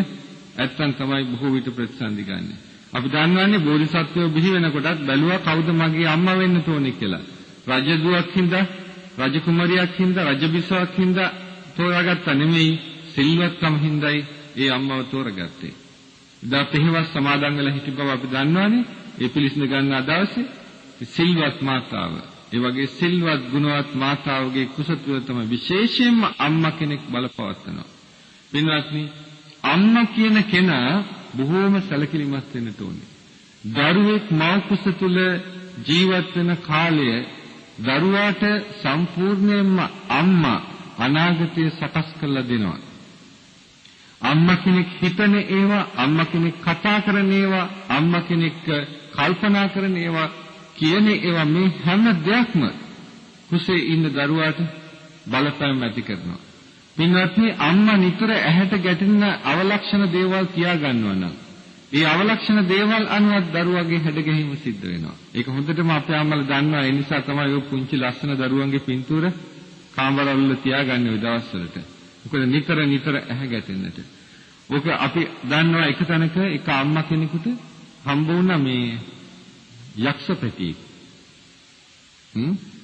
නැත්නම් තමයි බොහෝ විට ප්‍රතිසන්දි ගන්න. අපි දන්නවන්නේ බෝධිසත්වයෝ බිහි වෙනකොටත් බැලුවා කවුද මගේ අම්මා වෙන්න ඕනේ කියලා. රජදුවක් හින්දා, රජ කුමරියක් හින්දා, රජ බිසවක් හින්දා තෝරාගත්ත නෙමෙයි සිල්වත්කම හින්දායි ඒ අම්මව තෝරගත්තේ. ඉදා පෙහෙවස් සමාදන් වෙලා හිටි බව අපි දන්නවනේ. ඒ පිළිසිඳ ගන්න අදවසේ සිල්වත් මාතාව ඒ වගේ සිල්වත් ගුණවත් මාතාවගේ කුසතුව තමයි විශේෂයෙන්ම අම්මා කෙනෙක් බලපවත්වනවා. වෙනත්නි අම්මා කියන කෙනා බොහෝම සැලකිලිමත් වෙන්න ඕනේ. දරුවෙක් මව කුස තුල ජීවත් වෙන කාලය දරුවාට සම්පූර්ණයෙන්ම අම්මා අනාගතය සකස් කරලා දෙනවා. අම්මා කෙනෙක් හිතන ඒවා, අම්මා කෙනෙක් කතා කරන ඒවා, අම්මා කෙනෙක් කල්පනා කරන ඒවා කියන ඒවා මේ හැම දෙයක්ම කුසේ ඉන්න දරුවාට බලපෑම් ඇති කරනවා. පින්වත්නි අම්මා නිතර ඇහැට ගැටෙන අවලක්ෂණ දේවල් කියා ගන්නවා නම් ඒ අවලක්ෂණ දේවල් අනුව දරුවාගේ හැඩගැහිම සිද්ධ වෙනවා. ඒක හොඳටම අපේ අම්මලා දන්නවා. ඒ නිසා තමයි ඔය පුංචි ලස්සන දරුවන්ගේ පින්තූර කාමරවල තියාගන්නේ ওই දවස්වලට. මොකද නිතර ඇහැ ගැටෙන්නට. ඕක අපි දන්නවා එක තැනක එක අම්මා කෙනෙකුට හම්බ වුණා මේ යක්ෂ පැටියෙක්.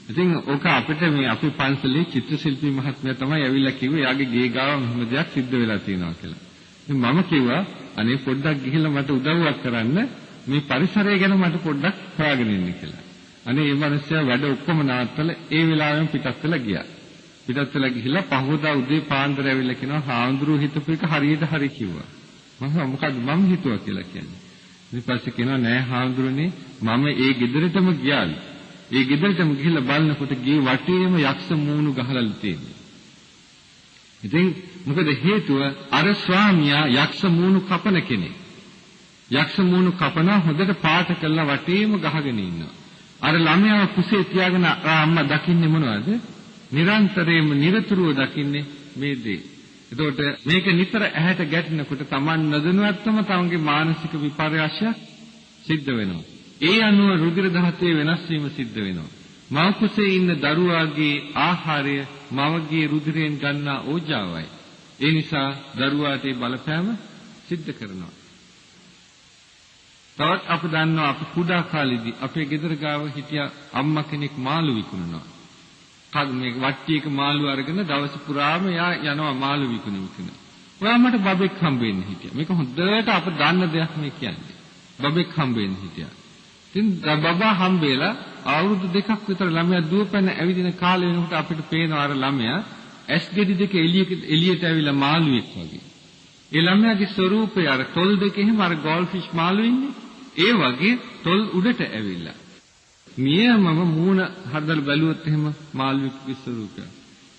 ඉතින් ඕක අපිට මේ අපේ පන්සලේ චිත්‍රශිල්පී මහත්මයා තමයි ඇවිල්ලා කිව්වේ යාගේ ගේ ගාව මෙහෙම දෙයක් සිද්ධ වෙලා තියෙනවා කියලා. ඉතින් මම කිව්වා අනේ පොඩ්ඩක් ගිහිල්ලා මට උදව්වක් කරන්න මේ පරිසරය ගැන මට පොඩ්ඩක් හොයාගෙන ඉන්න කියලා. අනේ මේ මිනිස්සයා වැඩ ඔක්කොම නවත්තලා ඒ වෙලාවෙම පිටත් වෙලා ගියා. පිටත් වෙලා ගිහිල්ලා පහවදා උදේ පාන්දර ඇවිල්ලා කියනවා හාමුදුරුවෝ හිතපු එක හරියට හරි කිව්වා. මම මොකද්ද මම හිතුවා කියලා කියන්නේ. ඊට පස්සේ කියනවා නෑ හාමුදුරනේ මම ඒ ගෙදරටම ගියාලු. ඒ ගෙදරටම ගිහිල්ලා බලනකොට ගේ වටේම යක්ෂ මූණු ගහලා තියෙනවා. ඉතින් මොකද හේතුව අර ස්වාමියා යක්ෂ මූණු කපන කෙනෙක්. යක්ෂ මූණු කපනවා හොඳට පාට කරලා වටේම ගහගෙන ඉන්නවා. අර ළමයාව කුසේ තියාගෙන අම්මා දකින්නේ මොනවද? නිරන්තරයෙන්ම නිරතුරුව දකින්නේ මේ දේ. එතකොට මේක නිතර ඇහැට ගැටෙනකොට Taman නොදැනුවත්වම තමන්ගේ මානසික විපර්යාසයක් සිද්ධ වෙනවා. ඒ අනුව රුධිර දහතේ වෙනස් වීම සිද්ධ වෙනවා. මව කුසේ ඉන්න දරුවාගේ ආහාරය මවගේ රුධිරයෙන් ගන්නා ඕජාවයි. ඒ නිසා දරුවාට බලපෑම සිද්ධ කරනවා. තවත් අපි දන්නවා අපි කුඩා කාලේදී අපේ ගෙදර ගාව හිටිය අම්මා කෙනෙක් මාළු විකුණනවා. මේ වට්ටියක මාළු අරගෙන දවස පුරාම යනවා මාළු විකුණ. ඔයා මට බබෙක් හම්බ වෙන්න හිටියා. මේක හොඳට අප දන්න දෙයක් මේ කියන්නේ. බබෙක් හම්බ වෙන්න හිටියා. ඉතින් බබා හම්බෙලා අවුරුදු 2ක් විතර ළමයා දුවපැන ඇවිදින කාලේ වෙනකොට අපිට පේනවා අර ළමයා ඇස් ගෙඩි දෙක එළියට ඇවිල්ලා මාළුවෙක් වගේ. ඒ ළමයාගේ ස්වරූපය අර තොල් දෙකේ එහෙම අර ගෝල්ෆිෂ් මාළු ඉන්නේ. ඒ වගේ තොල් උඩට ඇවිල්ලා. මියමම මූණ හදලා බැලුවොත් එහෙම මාළුවෙක්ගේ ස්වරූපය.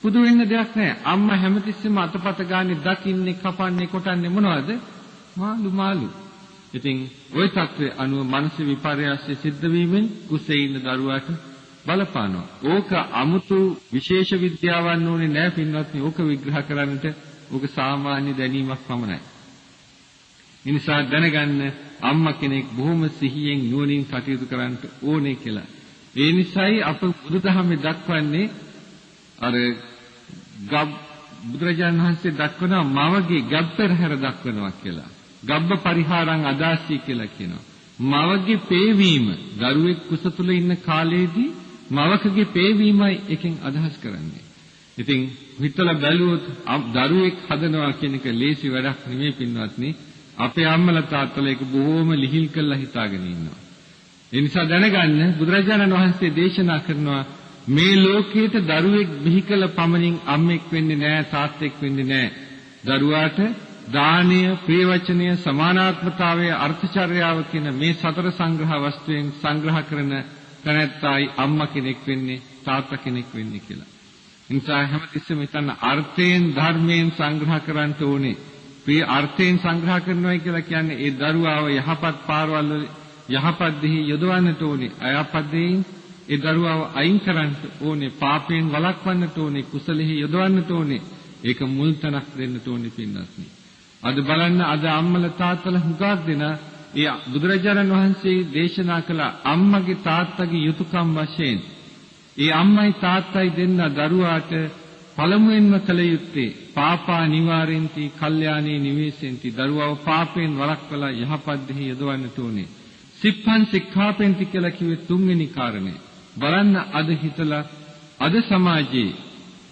පුදු වෙන්න දෙයක් නැහැ. අම්මා හැමතිස්සෙම අතපත ගානේ දකින්නේ, කපන්නේ, කොටන්නේ මොනවද? මාළු. ඉතින් ওই තත්ත්වයේ අනුව මානසික විපර්යාසය සිද්ධ වීමෙන් කුසේ ඉන්න දරුවාට බලපානවා. ඕක 아무තු විශේෂ විද්‍යාවක් ඕනේ නැහැ පින්වත්නි. ඕක විග්‍රහ කරන්නට ඕක සාමාන්‍ය දැනීමක් පමණයි. ඒ නිසා දැනගන්න අම්මා කෙනෙක් බොහොම සිහියෙන් නුවණින් කටයුතු කරන්න ඕනේ කියලා. ඒ නිසායි අප බුදුදහමේ දක්වන්නේ අර බුදුරජාණන් වහන්සේ දක්වන මවගේ ගබ්බරහැර දක්වනවා කියලා. ගබ්බ පරිහාරං අදාසී කියලා කියනවා. මවගේ පේවීම දරුවෙක් කුස තුල ඉන්න කාලේදී මවකගේ පේවීමයි එකෙන් අදහස් කරන්නේ. ඉතින් හිතලා බැලුවොත් දරුවෙක් හදනවා කියන එක ලේසි වැඩක් නෙමෙයි පින්වත්නි. අපේ අම්මලා තාත්තලා ඒක බොහොම ලිහිල් කරලා හිතාගෙන ඉන්නවා. ඒ නිසා දැනගන්න බුදුරජාණන් වහන්සේ දේශනා කරනවා මේ ලෝකයට දරුවෙක් බිහි කළ පමණින් අම්මෙක් වෙන්නේ නැහැ තාත්තෙක් වෙන්නේ නැහැ. දරුවාට දානීය, ප්‍රිය වචනය, සමානාත්මතාවය, අර්ථචර්යාව කියන මේ සතර සංග්‍රහ වස්තුවෙන් සංග්‍රහ කරන තැනැත්තයි අම්මා කෙනෙක් වෙන්නේ තාත්තා කෙනෙක් වෙන්නේ කියලා. ඒ නිසා හැමතිස්සෙම හිතන්න අර්ථයෙන් ධර්මයෙන් සංග්‍රහ කරන්න ඕනේ. ප්‍රිය අර්ථයෙන් සංග්‍රහ කරනවා කියලා කියන්නේ ඒ දරුවාව යහපත් පාරවල් යහපත් දෙහි යොදවන්නට ඕනේ. අයහපත් දෙයින් ඒ දරුවාව අයින් කරන්න ඕනේ. පාපයෙන් වළක්වන්නට ඕනේ. කුසලෙහි යොදවන්නට ඕනේ. ඒක මුල් තැනක් දෙන්න ඕනේ පින්වත්නි. අද බලන්න අද අම්මලා තාත්තලා හුඟක් දෙනා ඒ බුදුරජාණන් වහන්සේ දේශනා කළ අම්මගේ තාත්තගේ යුතුයකම් වශයෙන් ඒ අම්මයි තාත්තයි දෙන්න දරුවාට පළමුවෙන්ම කළ යුත්තේ පාපා නිවාරෙන්ති කල්යාණේ නිවේසෙන්ති දරුවව පාපයෙන් වළක්වලා යහපත් දෙහි යොදවන්නට ඕනේ. සිප්පන් සික්ඛාපෙන්ති කියලා කිව්වේ තුන්වෙනි කාරණේ. බලන්න අද හිතලා අද සමාජයේ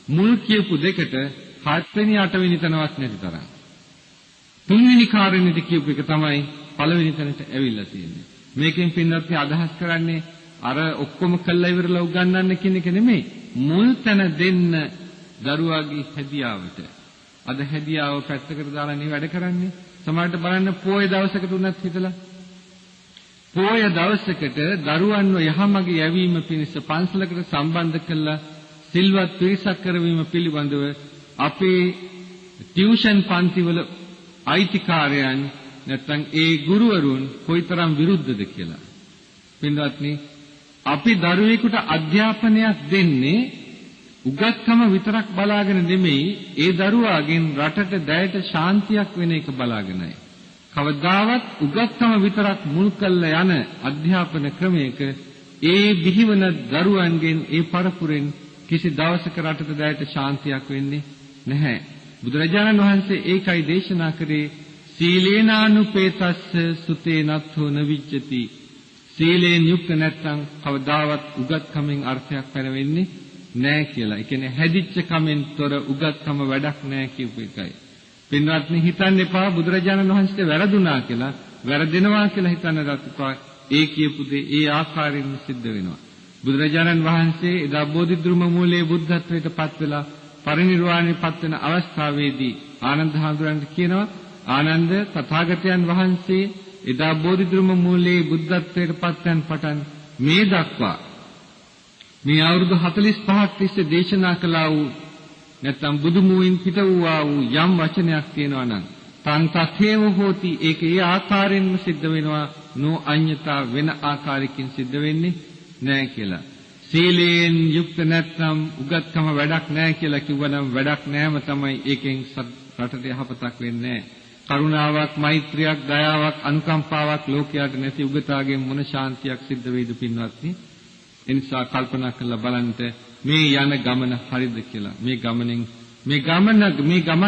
මුල් කියපු දෙකට හත්වෙනි අටවෙනි තැනවත් නැති තරම්. තුන්වෙනි කාරණේට කියපු එක තමයි පළවෙනි තැනට ඇවිල්ලා තියෙන්නේ. මේකෙන් පින්නත් අදහස් කරන්නේ අර ඔක්කොම කළා ඉවරලා උගන්වන්න කියන එක නෙමෙයි. මුල් තැන දෙන්න දරුවාගේ හැදියාවට. අද හැදියාව පැත්තකට දාලා නේ වැඩ කරන්නේ. සමහරට බලන්න පොය දවසකට උනත් හිතලා. පොය දවසකට දරුවන්ව යහමඟ යැවීම පිණිස පන්සලකට සම්බන්ධ කළා සිල්වත් පිරිසක් කරවීම පිළිබඳව අපේ ටියුෂන් පන්තිවල අයිතිකාරයන් නැත්නම් ඒ ගුරුවරුන් කොයිතරම් විරුද්ධද කියලා. පින්වත්නි අපි දරුවෙකුට අධ්‍යාපනයක් දෙන්නේ උගත්කම විතරක් බලාගෙන නෙමෙයි ඒ දරුවාගෙන් රටට දැයට ශාන්තියක් වෙන එක බලාගෙනයි. කවදාවත් උගත්කම විතරක් මුල් කරලා යන අධ්‍යාපන ක්‍රමයක ඒ බිහිවන දරුවන්ගෙන් ඒ පරපුරෙන් කිසි දවසක රටට දැයට ශාන්තියක් වෙන්නේ නැහැ. බුදුරජාණන් වහන්සේ ඒකයි දේශනා කරේ සීලේනානුපේතස්ස සුතේනත්ථෝ නවිච්ඡති. සීලෙන් යුක්ත නැත්නම් කවදාවත් උගත්කමෙන් අර්ථයක් පැනවෙන්නේ නැහැ කියලා. ඒ කියන්නේ හැදිච්ච කමෙන් තොර උගත්කම වැඩක් නැහැ කියපු එකයි. පින්වත්නි හිතන්න එපා බුදුරජාණන් වහන්සේ වැරදුනා කියලා, වැරදෙනවා කියලා හිතන්නත් එපා. ඒ කියපු දේ ඒ ආකාරයෙන් සිද්ධ වෙනවා. බුදුරජාණන් වහන්සේ එදා බෝධිධර්ම මූලයේ බුද්ධත්වයට පත් වෙලා පරිනිර්වාණයට පත් වෙන අවස්ථාවේදී ආනන්ද හාමුදුරන්ට කියනවා ආනන්ද තථාගතයන් වහන්සේ එදා බෝධිධර්ම මූලයේ බුද්ධත්වයට පත් වෙන පටන් මේ දක්වා මේ අවුරුදු 45ක් තිස්සේ දේශනා කළා වූ නැත්නම් බුදු මුවින් පිට වූවා වූ යම් වචනයක් තියෙනවා නම් තං තථේව හෝති ඒක ඒ ආකාරයෙන්ම සිද්ධ වෙනවා නෝ අඤ්ඤතා වෙන ආකාරයකින් සිද්ධ වෙන්නේ නැහැ කියලා. සීලයෙන් යුක්ත නැත්නම් උගත්කම වැඩක් නැහැ කියලා කිව්වනම් වැඩක් නැහැම තමයි ඒකෙන් රටට යහපතක් වෙන්නේ නැහැ. කරුණාවක්, මෛත්‍රියක්, දයාවක්, අනුකම්පාවක් ලෝකයට නැති උගතාගෙන් මොන ශාන්තියක් සිද්ධ වෙයිද පින්වත්නි? ඒ නිසා කල්පනා කරලා බලන්න මේ යන ගමන හරිද කියලා. මේ ගමන්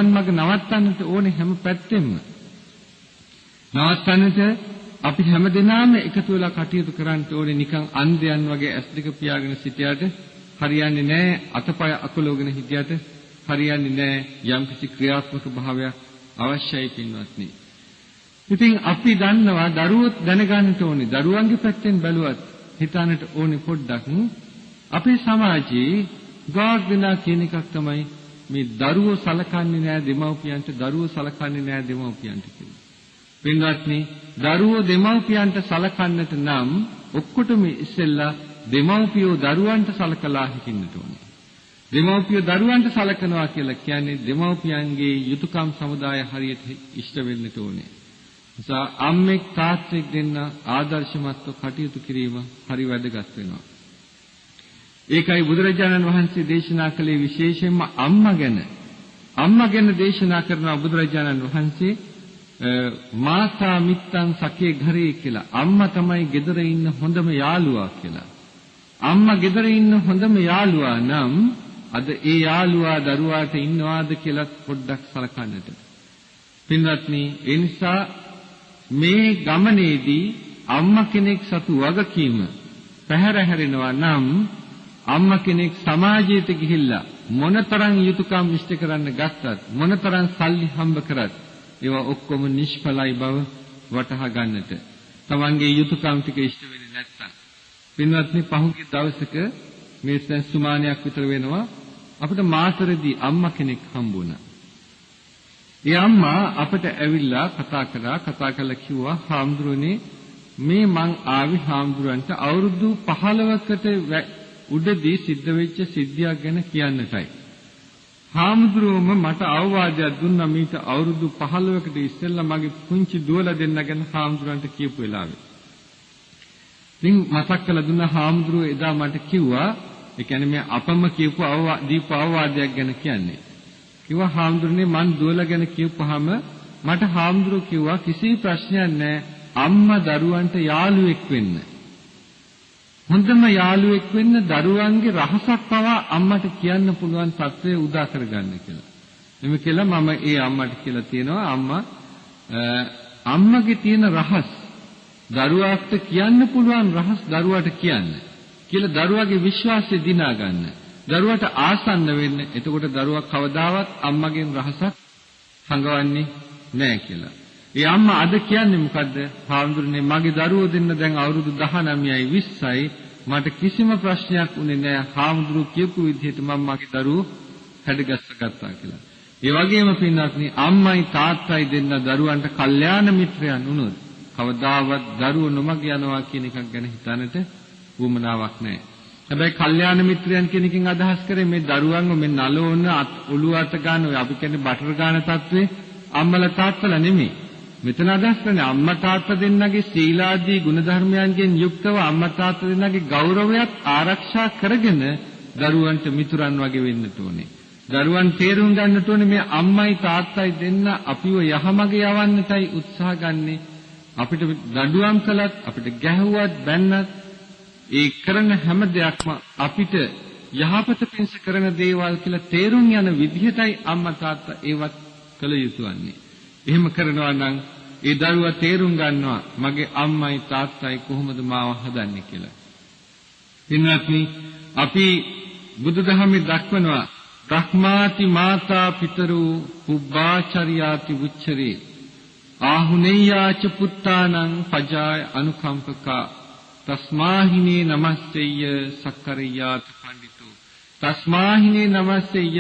මඟ නවත්තන්නට ඕනේ හැම පැත්තෙම. නවත්තන්නට අපි හැමදෙනාම එකතු වෙලා කටයුතු කරන්න ඕනේ. නිකන් අන්ධයන් වගේ ඇස් දෙක පියාගෙන සිටියට හරියන්නේ නැහැ. අතපය අකුලවගෙන හිටියට හරියන්නේ නැහැ. යම්කිසි ක්‍රියාත්මක භාවයක් අවශ්‍යයි පින්වත්නි. ඉතින් අපි දන්නවා දරුවොත් දැනගන්නට ඕනේ. දරුවන්ගේ පැත්තෙන් බැලුවත් හිතන්නට ඕනේ පොඩ්ඩක් අපේ සමාජයේ ගාක් දෙනා කියන එකක් තමයි මේ දරුවෝ සලකන්නේ නැහැ දෙමව්පියන්ට, දරුවෝ සලකන්නේ නැහැ දෙමව්පියන්ට කියලා. පින්වත්නි දරුවෝ දෙමව්පියන්ට සලකන්නට නම් ඔක්කොටම ඉස්සෙල්ලා දෙමව්පියෝ දරුවන්ට සලකලා හිටින්නට ඕනේ. දෙමව්පියෝ දරුවන්ට සලකනවා කියලා කියන්නේ දෙමව්පියන්ගේ යුතුයකම් සමුදාය හරියට ඉෂ්ට වෙන්නට ඕනේ. නිසා අම්මෙක් තාත්තෙක් දෙන්න ආදර්ශමත්ව කටයුතු කිරීම හරි වැදගත් වෙනවා. ඒකයි බුදුරජාණන් වහන්සේ දේශනා කළේ විශේෂයෙන්ම අම්මා ගැන දේශනා කරන බුදුරජාණන් වහන්සේ මාතා මිත්තන් සකේ ඝරේ කියලා. අම්මා තමයි ගෙදර ඉන්න හොඳම යාළුවා කියලා. අම්මා ගෙදර ඉන්න හොඳම යාළුවා නම් අද ඒ යාළුවා දරුවාට ඉන්නවාද කියලා පොඩ්ඩක් සලකන්නට. පින්වත්නි ඒ නිසා මේ ගමනේදී අම්මා කෙනෙක් සතු වගකීම පැහැර හැරෙනවා නම් අම්මා කෙනෙක් සමාජයට ගිහිල්ලා මොනතරම් යුතුයකම් ඉෂ්ට කරන්න ගත්තත් මොනතරම් සල්ලි හම්බ කරත් ඒවා ඔක්කොම නිෂ්ඵලයි බව වටහා ගන්නට තමන්ගේ යුතුයකම් ටික ඉෂ්ට වෙන්නේ නැත්තම් පින්වත්නි පහුගිය දවසක මේ දැන් සුමානයක් විතර වෙනවා අපිට මාතරදී අම්මා කෙනෙක් හම්බුණා. ඒ අම්මා අපිට ඇවිල්ලා කතා කරලා කිව්වා හාමුදුරනේ මේ මං ආවේ හාමුදුරන්ට අවුරුදු 15කට උඩදී සිද්ධ වෙච්ච සිද්ධියක් ගැන කියන්නටයි. හාමුදුරුවෝම මට අවවාදයක් දුන්නා මීට අවුරුදු 15කට ඉස්සෙල්ලා මගේ පුංචි දුවලා දෙන්න ගැන හාමුදුරන්ට කියපු වෙලාවේ. ඉතින් මතක් කරලා දුන්නා හාමුදුරුවෝ එදා මට කිව්වා ඒ කියන්නේ මේ අපම කියපු අවවාදයක් ගැන කියන්නේ. කිව්වා හාමුදුරනේ මං දුවලා ගැන කියපුවාම මට හාමුදුරුවෝ කිව්වා කිසි ප්‍රශ්නයක් නැහැ අම්මා දරුවන්ට යාළුවෙක් වෙන්න. හොඳම යාළුවෙක් වෙන්න දරුවන්ගේ රහසක් පවා අම්මට කියන්න පුළුවන් තත්ත්වය උදා කරගන්න කියලා. එමෙ කියලා මම ඒ අම්මට කියලා තියෙනවා අම්මගේ තියෙන රහස් දරුවාට කියන්න පුළුවන් රහස් දරුවාට කියන්න කියලා දරුවාගේ විශ්වාසය දිනා ගන්න. දරුවාට ආසන්න වෙන්න. එතකොට දරුවා කවදාවත් අම්මගෙන් රහසක් හංගවන්නේ නැහැ කියලා. ඒ අම්මා අද කියන්නේ මොකද්ද? හාමුදුරනේ මගේ දරුවෝ දෙන්න දැන් අවුරුදු 19යි 20යි මට කිසිම ප්‍රශ්නයක් උනේ නැහැ. හාමුදුරුවෝ කියපු විදිහට මම මගේ දරුවෝ හැඩගස්ස ගත්තා කියලා. ඒ වගේම පින්වත්නි අම්මයි තාත්තයි දෙන්න දරුවන්ට කල්යාණ මිත්‍රයන් වුණොත් කවදාවත් දරුවෝ නොමග යනවා කියන එකක් ගැන හිතන්නට උවමනාවක් නැහැ. හැබැයි කල්යාණ මිත්‍රයන් කියන එකෙන් අදහස් කරේ මේ දරුවන්ව මේ නලෝන ඔළුව අත ගන්න ඔය අපි කියන්නේ බටර් ගන්න තත්ත්වේ අම්මලා තාත්තලා නෙමෙයි. මෙතන අදහස් කරන්නේ අම්මා තාත්තා දෙන්නගේ සීලාදී ගුණධර්මයන්ගෙන් යුක්තව අම්මා තාත්තා දෙන්නගේ ගෞරවයත් ආරක්ෂා කරගෙන දරුවන්ට මිතුරන් වගේ වෙන්නට ඕනේ. දරුවන් තේරුම් ගන්නට ඕනේ මේ අම්මයි තාත්තයි දෙන්න අපිව යහමගේ යවන්නටයි උත්සාහ ගන්නෙ. අපිට දඬුවම් කළත් අපිට ගැහුවත් බැන්නත් ඒ කරන හැම දෙයක්ම අපිට යහපත පිණිස කරන දේවල් කියලා තේරුම් යන විදිහටයි අම්මා තාත්තා ඒවත් කළ යුතු වන්නේ. එහෙම කරනවා නම් ඒ දරුවා තේරුම් ගන්නවා මගේ අම්මයි තාත්තයි කොහොමද මාව හදන්නේ කියලා. පින්වත්නි අපි බුදුදහමේ දක්වනවා බ්‍රහ්මාති මාතා පිතරු පුබ්බාචර්යාති උච්චරේ ආහුනේයාච පුත්තානං පජාය අනුකම්පකා තස්මාහිනේ නමස්සෙය්‍ය සක්කරියාත පඬිතු තස්මාහිනේ නමස්සෙය්‍ය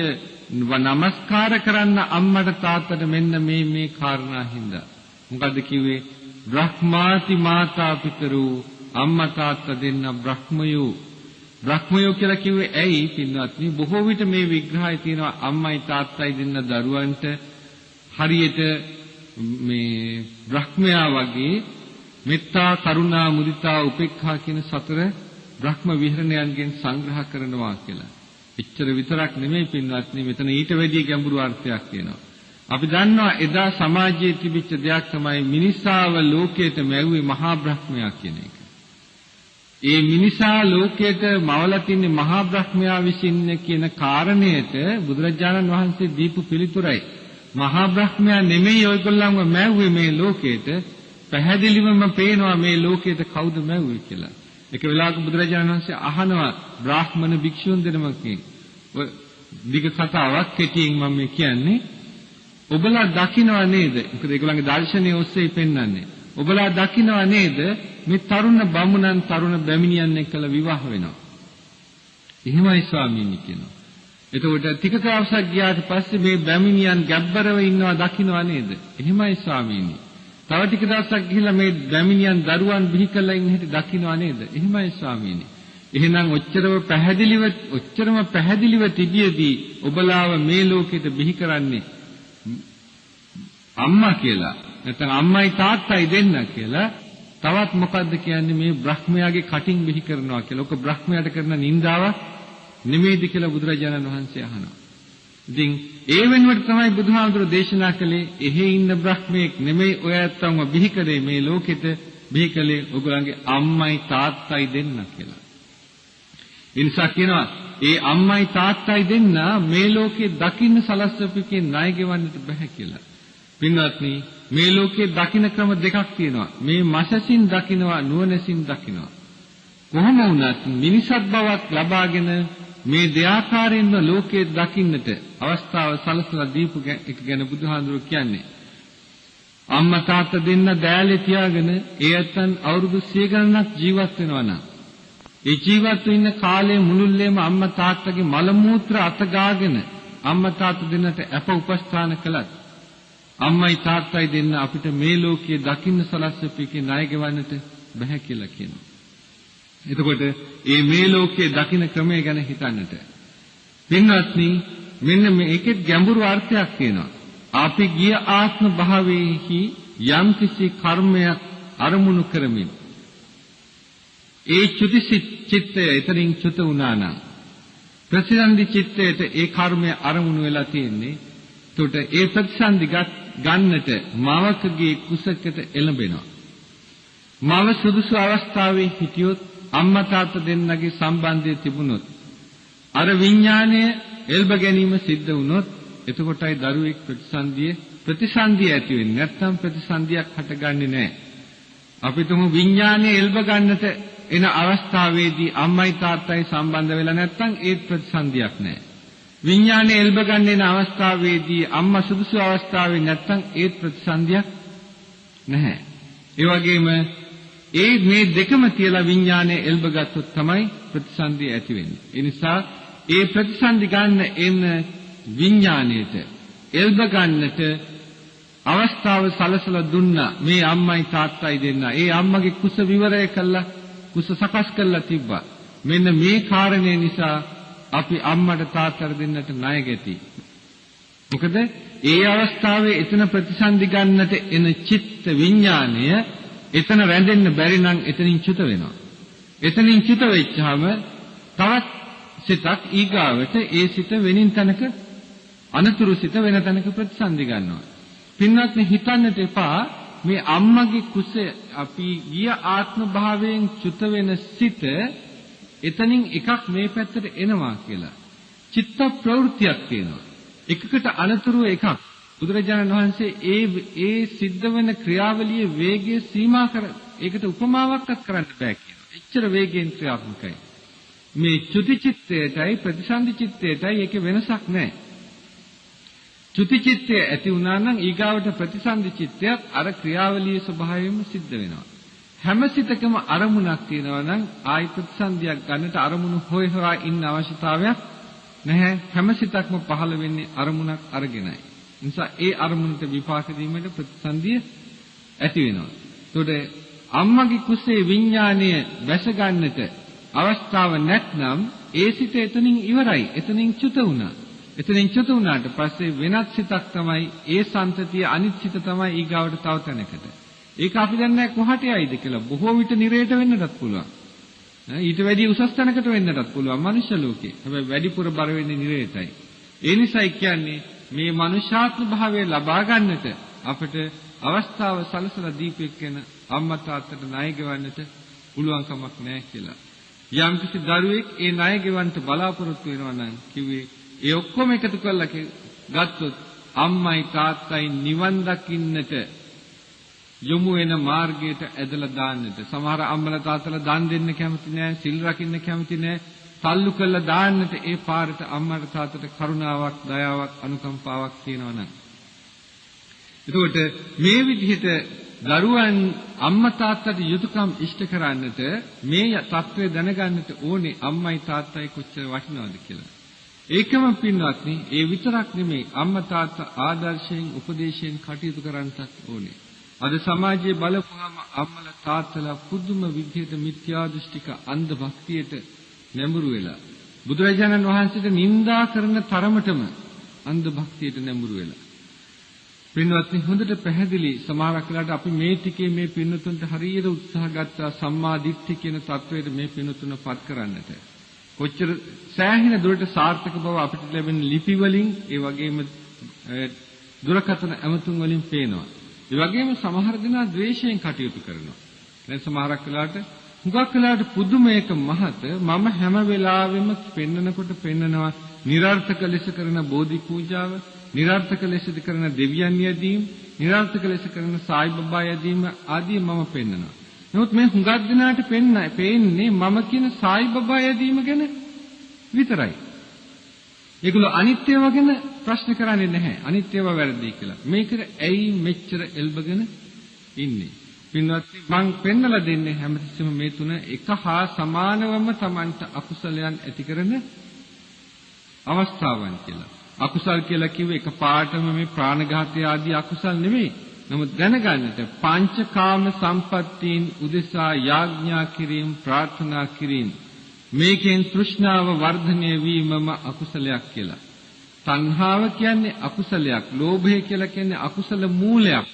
නමස්කාර කරන්න අම්මට තාත්තට මෙන්න මේ කාරණා හින්දා මොකද්ද කිව්වේ බ්‍රහ්මාති මාතා පිතරු අම්මා තාත්තා දෙන්න බ්‍රහ්මයෝ කියලා කිව්වේ ඇයි පින්වත්නි බොහෝ විට මේ විග්‍රහය තියෙනවා අම්මයි තාත්තයි දෙන්න දරුවන්ට හරියට මේ බ්‍රහ්මයා වගේ මෙත්තා කරුණා මුදිතා උපේක්ඛා කියන සතර බ්‍රහ්ම විහරණයන්ගෙන් සංග්‍රහ කරනවා කියලා. එච්චර විතරක් නෙමෙයි පින්වත්නි මෙතන ඊට වැඩිය ගැඹුරු අර්ථයක් තියෙනවා. අපි දන්නවා එදා සමාජයේ තිබිච්ච දෙයක් තමයි මිනිසාව ලෝකයට මැව්වේ මහා බ්‍රහ්මයා කියන එක. ඒ මිනිසා ලෝකයට මවලා තින්නේ මහා බ්‍රහ්මයා විසින් කියන කාරණයට බුදුරජාණන් වහන්සේ දීපු පිළිතුරයි. මහා බ්‍රහ්මයා නෙමෙයි ඔයගොල්ලන්ව මැව්වේ මේ ලෝකයට. පැහැදිලිවම පේනවා මේ ලෝකයට කවුද මැව්වේ කියලා. එක වෙලාවක බුදුරජාණන් වහන්සේ අහනවා බ්‍රාහ්මණ භික්ෂුන් දෙනමකින්. ඔය දිග කතාවක් කෙටියෙන් මම මේ කියන්නේ. ඔබලා දකිනවා නේද? මොකද ඒගොල්ලන්ගේ දර්ශනය ඔස්සේ පෙන්වන්නේ. ඔබලා දකිනවා නේද? මේ තරුණ බමුණන් තරුණ බැමිණියන් එක්කලා විවාහ වෙනවා. එහෙමයි ස්වාමීනි කියනවා. එතකොට ටික දවසක් ගියාට පස්සේ මේ බැමිණියන් ගැබ්බරව ඉන්නවා දකිනවා නේද? එහෙමයි ස්වාමීනි. තව ටික දවසක් ගිහිල්ලා මේ බැමිණියන් දරුවන් බිහි කරලා ඉන්න හැටි දකිනවා නේද? එහෙමයි ස්වාමීනි. එහෙනම් ඔච්චරම පැහැදිලිව තිබියදී ඔබලාව මේ ලෝකෙට බිහි කරන්නේ අම්මා කියලා. නැත්නම් අම්මයි තාත්තයි දෙන්න කියලා. තවත් මොකද්ද කියන්නේ මේ බ්‍රහ්මයාගේ කටින් බිහි කරනවා කියලා. ඔක බ්‍රහ්මයාට කරන නින්දාවක් නෙමෙයිද කියලා බුදුරජාණන් වහන්සේ අහනවා. ඉතින් ඒ වෙනුවට තමයි බුදුහාමුදුරුවෝ දේශනා කළේ එහෙ ඉන්න බ්‍රහ්මයෙක් නෙමෙයි ඔය ඇත්තන්ව බිහි කරේ මේ ලෝකෙට බිහි කළේ ඔයගොල්ලන්ගේ අම්මයි තාත්තයි දෙන්න කියලා. ඒ නිසා කියනවා ඒ අම්මයි තාත්තයි දෙන්න මේ ලෝකේ දකින්න සලස්වපුකේ ණය ගෙවන්නට බෑ කියලා. පින්වත්නි මේ ලෝකේ දකින්න ක්‍රම දෙකක් තියෙනවා. මේ මසසින් දකින්නවා නුවණසින් දකින්නවා. කොහොම වුණත් මිනිසත් බවක් ලබාගෙන මේ දෙආකාරයෙන්ම ලෝකයේ දකින්නට අවස්ථාව සලසලා දීපු එක ගැන බුදුහාඳුර කියන්නේ. අම්මා තාත්තා දෙන්න දෑලේ තියාගෙන ඒ ඇත්තන් අවුරුදු 100 ගණනක් ජීවත් වෙනවා නම් ඒ ජීවත් වෙන්න කාලයේ මුළුල්ලේම අම්මා තාත්තගේ මල මූත්‍ර අතගාගෙන අම්මා තාත්තා දෙන්නට අප උපස්ථාන කළත් අම්මයි තාත්තයි දෙන්න අපිට මේ ලෝකයේ දකින්න සලස්සපිකේ ණය ගෙවන්නට බෑ කියලා කියනවා. එතකොට මේ ලෝකයේ දකින්න ක්‍රමය ගැන හිතන්නට. පින්වත්නි මෙන්න මේකේ ගැඹුරු අර්ථයක් තියෙනවා. අපි ගිය ආත්ම භාවයේහි යම්කිසි කර්මයක් අරමුණු කරමින් ඒ චුති චිත්තය එතනින් චුත වුණා නම් ප්‍රතිසන්දි චිත්තයට ඒ කර්මය අරමුණු වෙලා තියෙන්නේ. එතකොට ඒ ප්‍රතිසන්දි ගන්නට මවකගේ කුසකට එළඹෙනවා. මව සුදුසු අවස්ථාවේ හිටියොත් අම්මා තාත්තා දෙන්නගේ සම්බන්ධය තිබුණොත් අර විඥාණය එල්බ ගැනීම සිද්ධ වුණොත් එතකොටයි දරුවෙක් ප්‍රතිසන්දිය ඇති වෙන්නේ. නැත්නම් ප්‍රතිසන්දියක් හටගන්නේ නැහැ. අපි තුමු විඥාණය එල්බ ගන්නට එන අවස්ථාවේදී අම්මයි තාත්තයි සම්බන්ධ වෙලා නැත්නම් ඒ ප්‍රතිසන්දියක් නැහැ. විඥාණය එල්බ ගන්න එන අවස්ථාවේදී අම්මා සුදුසු අවස්ථාවේ නැත්නම් ඒ ප්‍රතිසන්දියක් නැහැ. ඒ වගේම මේ දෙකම තියලා විඥානය එල්බ ගත්තොත් තමයි ප්‍රතිසන්දිය ඇති වෙන්නේ. ඒ නිසා ඒ ප්‍රතිසන්දි ගන්න එන විඥාණයට එල්බ ගන්නට අවස්ථාව සලසලා දුන්නා මේ අම්මයි තාත්තයි දෙන්න. ඒ අම්මගේ කුස විවරය කළා, කුස සකස් කළා තිබ්බා. මෙන්න මේ කාරණේ නිසා අපි අම්මට තාත්තට දෙන්නට ණය ගැති. මොකද ඒ අවස්ථාවේ එතන ප්‍රතිසන්දි ගන්නට එන චිත්ත විඥාණය එතන රැඳෙන්න බැරි නම් එතනින් චුත වෙනවා. එතනින් චුත වෙච්චාම තවත් සිතක් ඊගාවට ඒ සිත වෙනින් තැනක අනතුරු සිත වෙන තැනක ප්‍රතිසන්දි ගන්නවා. පින්වත්නි හිතන්නට එපා මේ අම්මගේ කුසේ අපි ගිය ආත්ම භාවයෙන් චුත වෙන සිත එතනින් එකක් මේ පැත්තට එනවා කියලා. චිත්ත ප්‍රවෘත්තියක් තියෙනවා. එකකට අනතුරු එකක්. බුදුරජාණන් වහන්සේ ඒ සිද්ධ වෙන ක්‍රියාවලියේ වේගය සීමා කර ඒකට උපමාවක්වත් කරන්න බෑ කියනවා. එච්චර වේගයෙන් ක්‍රියාත්මකයි. මේ චුති චිත්තයටයි ප්‍රතිසන්දි චිත්තයටයි ඒකේ වෙනසක් නැහැ. චුති චිත්තය ඇති වුණා නම් ඊගාවට ප්‍රතිසන්දි චිත්තයත් අර ක්‍රියාවලියේ ස්වභාවයෙන්ම සිද්ධ වෙනවා. හැම සිතකම අරමුණක් තියෙනවා නම් ආයි ප්‍රතිසන්දියක් ගන්නට අරමුණු හොයලා ඉන්න අවශ්‍යතාවයක් නැහැ. හැම සිතක්ම පහළ වෙන්නේ අරමුණක් අරගෙනයි. නිසා ඒ අරමුණට විපාක දීමට ප්‍රතිසන්දිය ඇති වෙනවා. ඒතකොට අම්මගේ කුසේ විඥාණය වැස ගන්නට අවස්ථාව නැත්නම් ඒ සිත එතනින් ඉවරයි. එතනින් චුත වුණා. එතනින් චුත වුණාට පස්සේ වෙනත් සිතක් තමයි ඒ සම්තතිය අනිත් සිත තමයි ඊගාවට තව තැනකට. ඒක අපි දන්නේ නැහැ කොහට යයිද කියලා. බොහෝ විට නිරේට වෙන්නටත් පුළුවන්. ඊට වැඩි උසස් තැනකට වෙන්නටත් පුළුවන් මනුෂ්‍ය ලෝකේ. හැබැයි වැඩිපුර බර වෙන්නේ නිරේටයි. ඒ නිසායි කියන්නේ මේ මනුෂ්‍යාත්ම භාවය ලබා ගන්නට අපිට අවස්ථාව සලසලා දීපෙකන අම්මා තාත්තට ණය ගෙවන්නට පුළුවන් කමක් නැහැ කියලා. යම් කිසි දරුවෙක් ඒ ණය ගෙවන්නට බලාපොරොත්තු වෙනවා නම් කිව්වේ ඒ ඔක්කොම එකතු කරලා ගත්තොත් අම්මයි තාත්තයි නිවන් දකින්නට යොමු වෙන මාර්ගයට ඇදලා දාන්නට. සමහර අම්මලා තාත්තලා දන් දෙන්න කැමති නැහැ, සිල් රකින්න කැමති නැහැ. තල්ලු කළා දාන්නට ඒ පාරට අම්මට තාත්තට කරුණාවක්, දයාවක්, අනුකම්පාවක් තියෙනවා නම්. එතකොට මේ විදිහට දරුවන් අම්මා තාත්තට යුතුයකම් ඉෂ්ට කරන්නට මේ தත්ත්වය දැනගන්නට ඕනේ අම්මයි තාත්තයි කොච්චර වටිනවද කියලා. ඒකම පින්වත්නි, ඒ විතරක් නෙමෙයි අම්මා තාත්තා ආදර්ශයෙන් උපදේශයෙන් කටයුතු කරන්නත් ඕනේ. අද සමාජයේ බලපුවාම අම්මලා තාත්තලා පුදුම විදිහට මිත්‍යා දෘෂ්ටික අන්ධ භක්තියට නැඹුරු වෙලා බුදුරජාණන් වහන්සේට නිඳා කරන තරමටම අන්ධ භක්තියට නැඹුරු වෙලා. පින්වත්නි හොඳට පැහැදිලි සමහරක් වෙලාවට අපි මේ ටිකේ මේ පින්නතුන්ට හරියට උත්සාහ ගත්තා සම්මා දිට්ඨිය කියන தത്വයට මේ පින්නතුන්පත් කරන්නට. කොච්චර සෑහෙන දුරට සාර්ථක බව අපිට ලැබෙන ලිපි වලින් ඒ වගේම දුරකථන ඇමතුම් වලින් පේනවා. ඒ වගේම සමහර දෙනා ද්වේෂයෙන් කටයුතු කරනවා. දැන් සමහරක් වෙලාවට හුඟක් වෙලාවට පුදුමයක මහත මම හැම වෙලාවෙම පෙන්නකොට පෙන්නනවා નિરර්ථක ලෙස කරන බෝධි පූජාව, නිරර්ථක ලෙස කරන දෙවියන් යදීම්, නිරර්ථක ලෙස කරන සායි බබා යදීම ආදී මම පෙන්නනවා. නමුත් මේ හුඟක් දිනාට පේන්නේ මම කියන සායි බබා යදීම ගැන විතරයි. ඒගොල්ලෝ අනිත්‍යව ගැන ප්‍රශ්න කරන්නේ නැහැ. අනිත්‍යව වැරදි කියලා. මේකට ඇයි මෙච්චර එල්බගෙන ඉන්නේ? පින්වත්නි මං පෙන්නලා දෙන්නේ හැමතිස්සෙම මේ තුන එක හා සමානවම Tamanට අකුසලයන් ඇති කරන අවස්ථාවන් කියලා. අකුසල් කියලා කිව්වේ එක පාටම මේ ප්‍රාණඝාතය ආදී අකුසල් නෙවෙයි. නමුත් දැනගන්නට පංචකාම සම්පත්තීන් උදෙසා යාඥා කිරීම, ප්‍රාර්ථනා කිරීම මේකෙන් තෘෂ්ණාව වර්ධනය වීමම අකුසලයක් කියලා. තණ්හාව කියන්නේ අකුසලයක්. ලෝභය කියලා කියන්නේ අකුසල මූලයක්.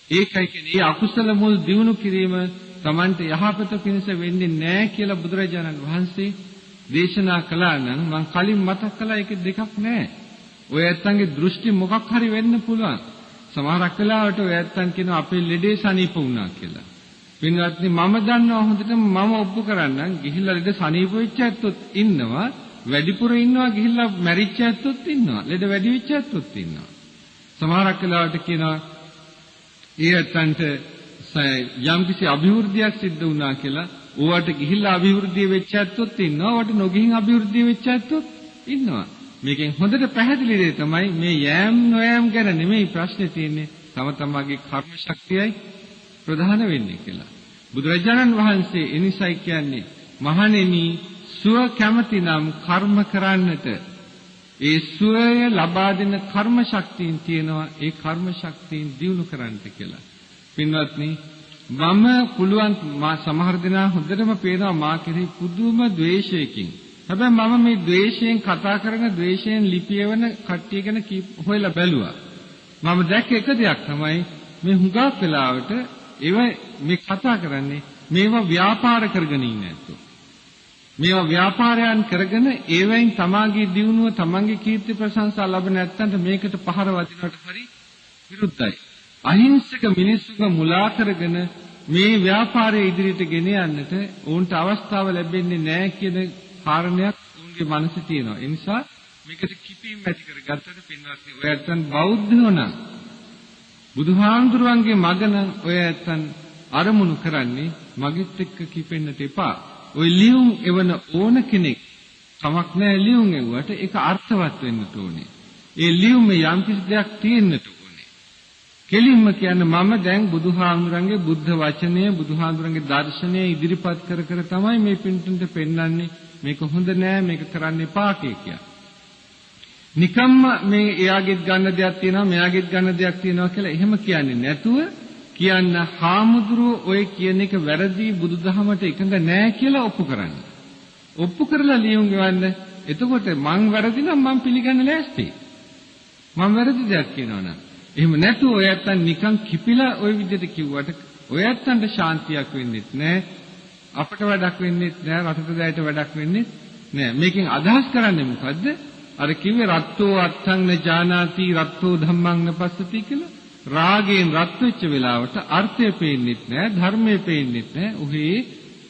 ඒකයි කියන්නේ මේ අකුසල මුල් දිනු කිරීම Tamante යහපත පිණිස වෙන්නේ නැහැ කියලා බුදුරජාණන් වහන්සේ දේශනා කළා නම් මම කලින් මතක් කළා ඒක දෙකක් නැහැ. ඔය ඇත්තන්ගේ දෘෂ්ටි මොකක් හරි වෙන්න පුළුවන්. සමහරක් වෙලාවට ඔය ඇත්තන් කියනවා අපේ ලෙඩේ සනීප වුණා කියලා. පින්වත්නි මම දන්නවා හොඳටම මම ඔප්පු කරන්නම් ගිහිල්ලා ලෙඩ සනීප වෙච්ච ඇත්තොත් ඉන්නවා, වැඩිපුර ඉන්නවා ගිහිල්ලා මැරිච්ච ඇත්තොත් ඉන්නවා, ලෙඩ වැඩි වෙච්ච ඇත්තොත් ඉන්නවා. සමහරක් වෙලාවට කියනවා ඒ ඇත්තන්ට යම්කිසි අභිවෘද්ධියක් සිද්ධ වුණා කියලා ඕවට ගිහිල්ලා අභිවෘද්ධිය වෙච්ච ඇත්තොත් ඉන්නවා, ඕවට නොගිහින් අභිවෘද්ධිය වෙච්ච ඇත්තොත් ඉන්නවා. මේකෙන් හොඳට පැහැදිලි දෙය තමයි මේ යෑම් නොයෑම් ගැන නෙමෙයි ප්‍රශ්නේ තියෙන්නේ, තම තමාගේ කර්ම ශක්තියයි ප්‍රධාන වෙන්නේ කියලා. බුදුරජාණන් වහන්සේ එනිසයි කියන්නේ මහණෙනි සුව කැමති නම් කර්ම කරන්නට ඒ සුවය ලබා දෙන කර්ම ශක්තියින් තියෙනවා, ඒ කර්ම ශක්තියින් දියුණු කරන්නට කියලා. පින්වත්නි මම පුළුවන් සමහර දෙනා හොඳටම පේනවා මා කෙරෙහි පුදුම ද්වේෂයකින්. හැබැයි මම මේ ද්වේෂයෙන් කතා කරන ද්වේෂයෙන් ලිපියවන කට්ටිය ගැන හොයලා බැලුවා. මම දැක්ක එක දෙයක් තමයි මේ හුඟක් වෙලාවට ඒව මේ කතා කරන්නේ මේවා ව්‍යාපාර කරගෙන ඉන්නේ නැත්තෝ. මේවා ව්‍යාපාරයන් කරගෙන ඒවෙන් තමාගේ දියුණුව තමන්ගේ කීර්ති ප්‍රශංසා ලැබෙන නැත්තන්ට මේකට පහර වදිනවට හරි විරුද්ධයි. අහිංසක මිනිස්සුන්ව මුලා කරගෙන මේ ව්‍යාපාරය ඉදිරියට ගෙන යන්නට ඔවුන්ට අවස්ථාව ලැබෙන්නේ නැහැ කියන කාරණයක් ඔවුන්ගේ මනසේ තියෙනවා. ඒ නිසා මේකට කිපීම ඇති කරගත්තට පින්වත්නි ඔය ඇත්තන් බෞද්ධයෝ නම් බුදුහාමුදුරුවන්ගේ මග නම් ඔය ඇත්තන් අරමුණු කරන්නේ මගෙත් එක්ක කිපෙන්නට එපා. ඔය ලියුම් එවන ඕන කෙනෙක් කමක් නැහැ ලියුම් එවුවට ඒක අර්ථවත් වෙන්න ඕනේ. ඒ ලියුමේ යම් කිසි දෙයක් තියෙන්නට ඕනේ. කෙලින්ම කියන්නේ මම දැන් බුදුහාමුදුරන්ගේ බුද්ධ වචනය, බුදුහාමුදුරන්ගේ දර්ශනය ඉදිරිපත් කර කර තමයි මේ පින්තුන්ට පෙන්වන්නේ මේක හොඳ නෑ මේක කරන්න එපා කියලා. නිකම්ම මේ එයාගෙත් ගන්න දෙයක් තියෙනවා මෙයාගෙත් ගන්න දෙයක් තියෙනවා කියලා එහෙම කියන්නේ නැතුව කියන්න හාමුදුරුවෝ ඔය කියන එක වැරදි බුදුදහමට එකඟ නෑ කියලා ඔප්පු කරන්න. ඔප්පු කරලා ලියුම් ගෙවන්න. එතකොට මං වැරදි නම් මං පිළිගන්න ලෑස්ති. මං වැරදි දෙයක් කියනවනම්. එහෙම නැතුව ඔය ඇත්තන් නිකන් කිපිලා ඔය විදිහට කිව්වට ඔය ඇත්තන්ට ශාන්තියක් වෙන්නේ නැහැ. අපට වැඩක් වෙන්නේ නැහැ. රටට දැයට වැඩක් වෙන්නේ නැහැ. මේකෙන් අදහස් කරන්නේ මොකද්ද? අර කිව්වේ රත්තෝ අත්තං ජානාති රත්තෝ ධම්මං නපස්සති කියලා. රාගයෙන් රත් වෙච්ච වෙලාවට අර්ථය පේන්නේ නැහැ, ධර්මය පේන්නේ නැහැ. ඔහේ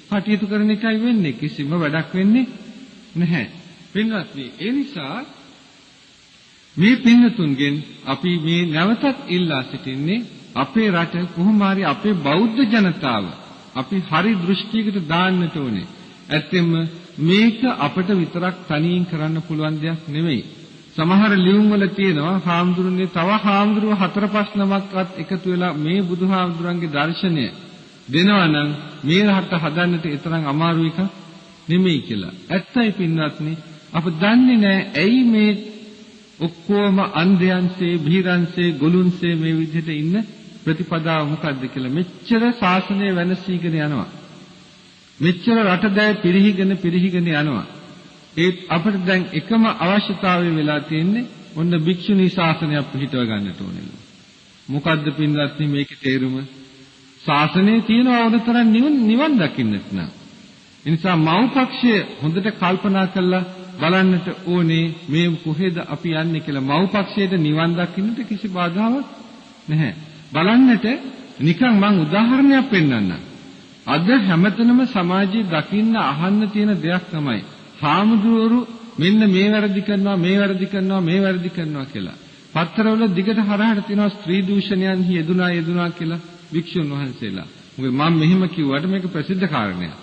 කටයුතු කරන එකයි වෙන්නේ. කිසිම වැඩක් වෙන්නේ නැහැ. පින්වත්නි, ඒ නිසා මේ පින්තුන්ගෙන් අපි මේ නැවතත් ඉල්ලා සිටින්නේ අපේ රට කොහොම හරි අපේ බෞද්ධ ජනතාව අපි හරි දෘෂ්ටියකට දාන්නට ඕනේ. ඇත්තෙන්ම මේක අපිට විතරක් තනියෙන් කරන්න පුළුවන් දෙයක් නෙමෙයි. සමහර ලියුම් වල තියෙනවා හාමුදුරනේ තව හාමුදුරුව 4-5 නමක්වත් එකතු වෙලා මේ බුදුහාමුදුරන්ගේ දර්ශනය දෙනවා නම් මේ රට හදන්නට ඒ තරම් අමාරු එකක් නෙමෙයි කියලා. ඇත්තයි පින්වත්නි, අප දන්නේ නැහැ ඇයි මේ ඔක්කොම අන්ධයන්සේ, බීරන්සේ, ගොළුන්සේ මේ විදිහට ඉන්න ප්‍රතිපදාව මොකද්ද කියලා. මෙච්චර ශාසනය වෙනසීගෙන යනවා. මෙච්චර රටදැය පිරිහිගෙන යනවා. ඒත් අපිට දැන් එකම අවශ්‍යතාවය වෙලා තියෙන්නේ ඔන්න භික්ෂුණී ශාසනයක් පිළිටව ගන්නට ඕනේ. මොකද්ද පින්වත්නි මේකේ තේරුම? ශාසනයේ තියෙන අවතරන් නිවන් දකින්නට නම්. ඒ නිසා මව්පක්ෂය හොඳට කල්පනා කරලා බලන්නට ඕනේ මේ කොහෙද අපි යන්නේ කියලා. මව්පක්ෂයට නිවන් දකින්නට කිසි බාධාවක් නැහැ. බලන්නට නිකන් මම උදාහරණයක් පෙන්නන්නම්. අද හැමතැනම සමාජයේ දකින්න අහන්න තියෙන දෙයක් තමයි හාමුදුරුවෝ මෙන්න මේ වැරදි කරනවා කියලා. පත්තරවල දිගට හරහට තියෙනවා ස්ත්‍රී දූෂණයන්හි යෙදුනා කියලා වික්ෂුන් වහන්සේලා. මොකද මම මෙහෙම කිව්වට මේක ප්‍රසිද්ධ කාරණයක්.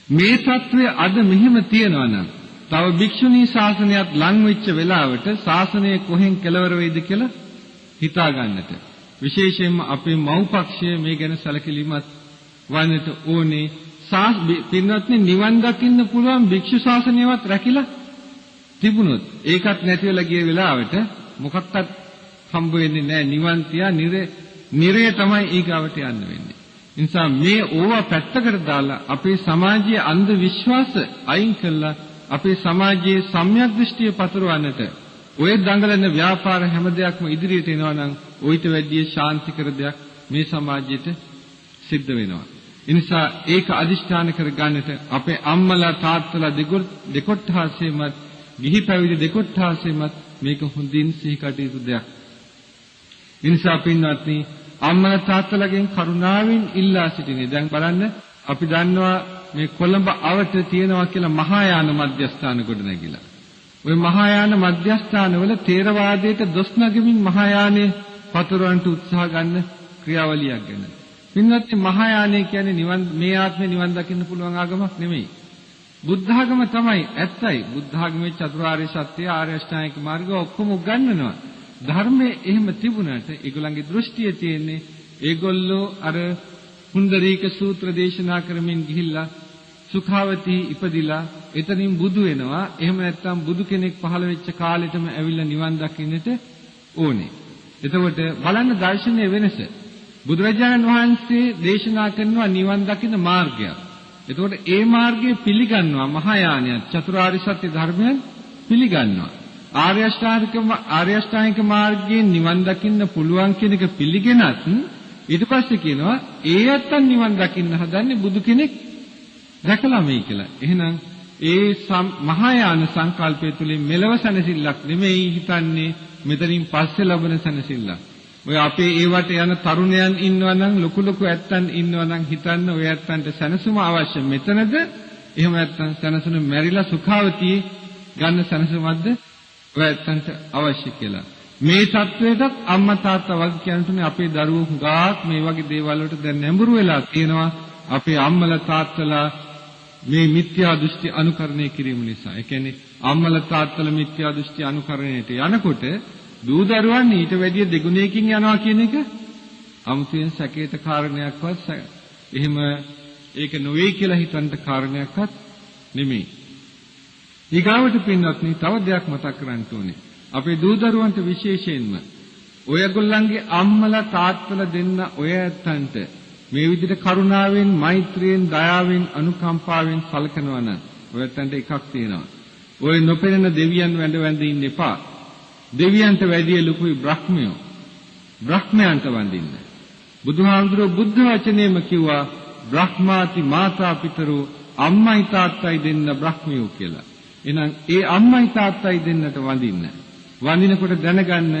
මේ தત્ත්වය අද මෙහෙම තියෙනවා නම් තව භික්ෂුණී ශාසනයත් ලං වෙච්ච වෙලාවට ශාසනය කොහෙන් කෙලවර වෙයිද කියලා හිතා ගන්නට. විශේෂයෙන්ම අපේ මව්පක්ෂය මේ ගැන සැලකිලිමත් වන්නට ඕනේ. පින්වත්නි, නිවන් දකින්න පුළුවන් භික්ෂු ශාසනයවත් රැකිලා තිබුණොත් ඒකත් නැති වෙලා ගිය වෙලාවට මොකක්වත් හම්බ වෙන්නේ නැහැ. නිවන් තියා නිරේ තමයි ඊගාවට යන්න වෙන්නේ. ඒ නිසා මේ ඕවා පැත්තකට දාලා අපේ සමාජයේ අන්ධ විශ්වාස අයින් කළා අපේ සමාජයේ සම්‍යක් දෘෂ්ටිය පතුරවන්නට ඔය දඟලන ව්‍යාපාර හැම දෙයක්ම ඉදිරියට එනවා නම් ඔయిత වැඩි ශාන්තිකර දෙයක් මේ සමාජයට සිද්ධ වෙනවා. ඒ නිසා ඒක අදිෂ්ඨාන කරගන්නට අපේ අම්මලා තාත්තලා දෙකොට්ටාසෙමත් ගිහි පැවිදි දෙකොට්ටාසෙමත් මේක හොඳින් සිහි කටයුතු දෙයක්. ඒ නිසා පින්වත්නි, අම්මලා තාත්තලාගෙන් කරුණාවෙන් ඉල්ලා සිටිනේ. දැන් බලන්න, අපි දන්නවා මේ කොළඹ අවට තියෙනවා කියලා මහායාන මධ්‍යස්ථාන ගොඩනැගිලා. ওই මහායාන මධ්‍යස්ථානවල තේරවාදයට දොස් නගමින් මහායානයේ පතුරවන්නට උත්සාහ ගන්න ක්‍රියාවලියක් ගැන. පින්වත්නි, මහායානය කියන්නේ මේ ආත්මේ නිවන් දකින්න පුළුවන් ආගමක් නෙමෙයි. බුද්ධ ආගම තමයි ඇත්තයි. බුද්ධ ආගමේ චතුරාර්ය සත්‍ය, ආර්ය අෂ්ටාංගික මාර්ගය ඔක්කොම උගන්වනවා. ධර්මයේ එහෙම තිබුණාට ඒගොල්ලන්ගේ දෘෂ්ටිය තියෙන්නේ ඒගොල්ලෝ අර පුණ්ඩරීක සූත්‍ර දේශනා කරමින් ගිහිල්ලා සුඛාවතී ඉපදිලා එතනින් බුදු වෙනවා. එහෙම නැත්නම් බුදු කෙනෙක් පහළ වෙච්ච කාලෙටම ඇවිල්ලා නිවන් දකින්නට ඕනේ. එතකොට බලන්න දර්ශනීය වෙනස. බුදුරජාණන් වහන්සේ දේශනා කරනවා නිවන් දකින්න මාර්ගයක්. එතකොට ඒ මාර්ගය පිළිගන්නවා මහායානය චතුරාර්ය සත්‍ය ධර්මයන් පිළිගන්නවා. ආර්ය අෂ්ටාංගික මාර්ගයෙන් නිවන් දකින්න පුළුවන් කියන එක පිළිගෙනත් ඊට පස්සේ කියනවා ඒ අත්තන් නිවන් දකින්න හදන්නේ බුදු කෙනෙක් දැකලා මේ කියලා. එහෙනම් ඒ මහායාන සංකල්පය තුළින් මෙලව සැනසෙල්ලක් නෙමෙයි හිතන්නේ, මෙතනින් පස්සේ ලැබෙන සැනසෙල්ලක්. ඔය අපේ ඒවට යන තරුණයන් ඉන්නවා නම්, ලොකු ඇත්තන් ඉන්නවා නම් හිතන්න ඔය ඇත්තන්ට සැනසුම අවශ්‍ය මෙතනද? එහෙම නැත්නම් සැනසුම මැරිලා සුඛාවතියේ ගන්න සැනසුමක්ද ඔය ඇත්තන්ට අවශ්‍ය කියලා. මේ தത്വයටත් අම්මා තාත්තා වගේ කියන්තුනේ අපේ දරුවෝ හුඟක් මේ වගේ දේවල් වලට දැන් නැඹුරු වෙලා තියෙනවා. අපේ අම්මලා තාත්තලා මේ මිත්‍යා දෘෂ්ටි අනුකරණය කිරීම නිසා. ඒ කියන්නේ අම්මලා තාත්තලා මිත්‍යා දෘෂ්ටි අනුකරණයට යනකොට දූ දරුවන් ඊට වැඩිය දෙගුණයකින් යනවා කියන එක අමුතුවෙන් සැකේත කාරණයක්වත් එහෙම ඒක නොවේ කියලා හිතන්න කාරණයක්වත් නෙමෙයි. ඊගාවට පින්වත්නි, තව දෙයක් මතක් කරගන්න ඕනේ. අපේ දූ දරුවන්ට විශේෂයෙන්ම ඔයගොල්ලන්ගේ අම්මලා තාත්තලා දෙන්න ඔය ඇත්තන්ට මේ විදිහට කරුණාවෙන්, මෛත්‍රියෙන්, දයාවෙන්, අනුකම්පාවෙන් සලකනවා නම් ඔය ඇත්තන්ට එකක් තියෙනවා. ඔය නොපෙනෙන දෙවියන් වැඳ ඉන්න එපා. දෙවියන්ට වැඩිය ලොකුයි බ්‍රහ්මයෝ. බ්‍රහ්මයන්ට වඳින්න. බුදුහාමුදුරුවෝ බුද්ධ වචනේම කිව්වා බ්‍රහ්මාති මාතා පිතරෝ, අම්මයි තාත්තයි දෙන්න බ්‍රහ්මයෝ කියලා. එහෙනම් ඒ අම්මයි තාත්තයි දෙන්නට වඳින්න. වඳිනකොට දැනගන්න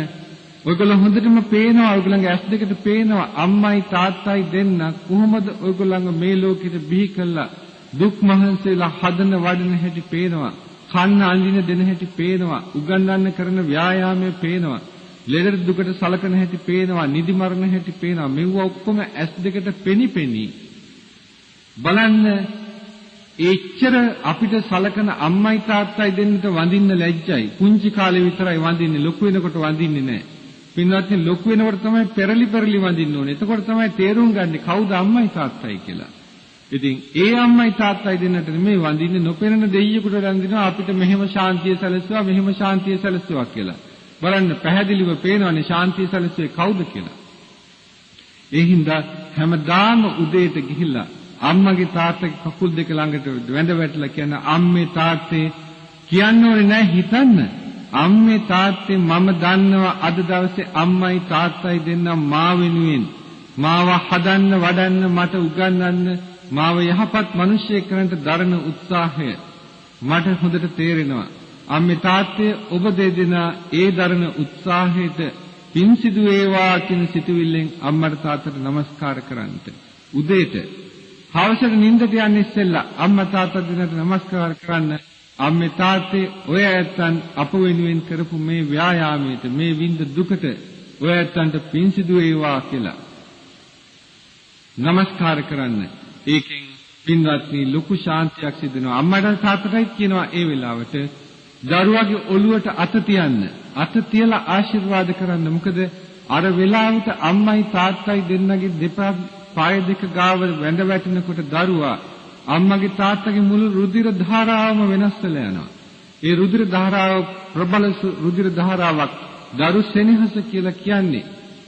ඔයගොල්ලෝ හොඳටම පේනවා, ඔයගොල්ලන්ගේ ඇස් දෙකට පේනවා අම්මයි තාත්තයි දෙන්න කොහොමද ඔයගොල්ලන්ව මේ ලෝකෙට බිහි කළා දුක් මහන්සියලා හදන වඩන හැටි පේනවා. කන්න අඳින දෙන හැටි පේනවා. උගන්වන්න කරන ව්‍යායාමයේ පේනවා. ලෙඩ දුකට සලකන හැටි පේනවා. නිදි මරණ හැටි පේනවා. මෙව ඔක්කොම ඇස් දෙකට පෙනි බලන්න. එච්චර අපිට සලකන අම්මයි තාත්තයි දෙන්නට වඳින්න ලැජ්ජයි. පුංචි කාලේ විතරයි වඳින්නේ, ලොකු වෙනකොට වඳින්නේ නැහැ. පින්වත්නි, ලොකු වෙනකොට තමයි පෙරලි වඳින්න ඕනේ. එතකොට තමයි තේරුම් ගන්නේ කවුද අම්මයි තාත්තයි කියලා. ඉතින් ඒ අම්මයි තාත්තයි දෙන්නට නෙමෙයි වඳින්නේ, නොපෙනෙන දෙයියෙකුට වඳිනවා අපිට මෙහෙම ශාන්තිය සැලසුවා, මෙහෙම ශාන්තිය සැලසුවා කියලා. බලන්න පැහැදිලිව පේනවනේ ශාන්තිය සැලසුවේ කවුද කියලා. ඒ හින්දා හැමදාම උදේට ගිහිල්ලා අම්මගේ තාත්තගේ කකුල් දෙක ළඟට වැඳ වැටලා කියන අම්මේ තාත්තේ කියන්න ඕනේ නැහැ, හිතන්න. අම්මේ තාත්තේ මම දන්නවා අද දවසේ අම්මයි තාත්තයි දෙන්න මා වෙනුවෙන් මාව හදන්න වඩන්න මට උගන්වන්න මාව යහපත් මිනිසෙක් කරන්නට දරන උත්සාහය මට හොඳට තේරෙනවා. අම්මේ තාත්තේ ඔබ දෙදෙනා ඒ දරන උත්සාහයට පින් සිදු වේවා කියන සිතුවිල්ලෙන් අම්මට තාත්තට নমස්කාර කරන්නට. උදේට හවසට නිින්දට යන්න ඉස්සෙල්ලා අම්මා තාත්තා දෙන්නට নমස්කාර කරන්න. අම්මේ තාත්තේ ඔය ඇත්තන් අප වෙනුවෙන් කරපු මේ ව්‍යායාමයට මේ විඳ දුකට ඔය ඇත්තන්ට පින් සිදු වේවා කියලා නමස්කාර කරන්න. ඒකෙන් පින්වත්නි ලොකු ශාන්තියක් සිදු වෙනවා. අම්මට තාත්තටයි කියනවා ඒ වෙලාවට දරුවාගේ ඔළුවට අත තියන්න. අත තියලා ආශිර්වාද කරන්න. මොකද අර වෙලාවට අම්මයි තාත්තයි දෙන්නගේ දෙපා පාය දෙක ගාව වැඳ වැටෙනකොට දරුවා අම්මගේ තාත්තගේ මුළු රුධිර ධාරාවම වෙනස් වෙලා යනවා. ඒ රුධිර ධාරාව ප්‍රබල රුධිර ධාරාවක් දරු සෙනෙහස කියලා කියන්නේ.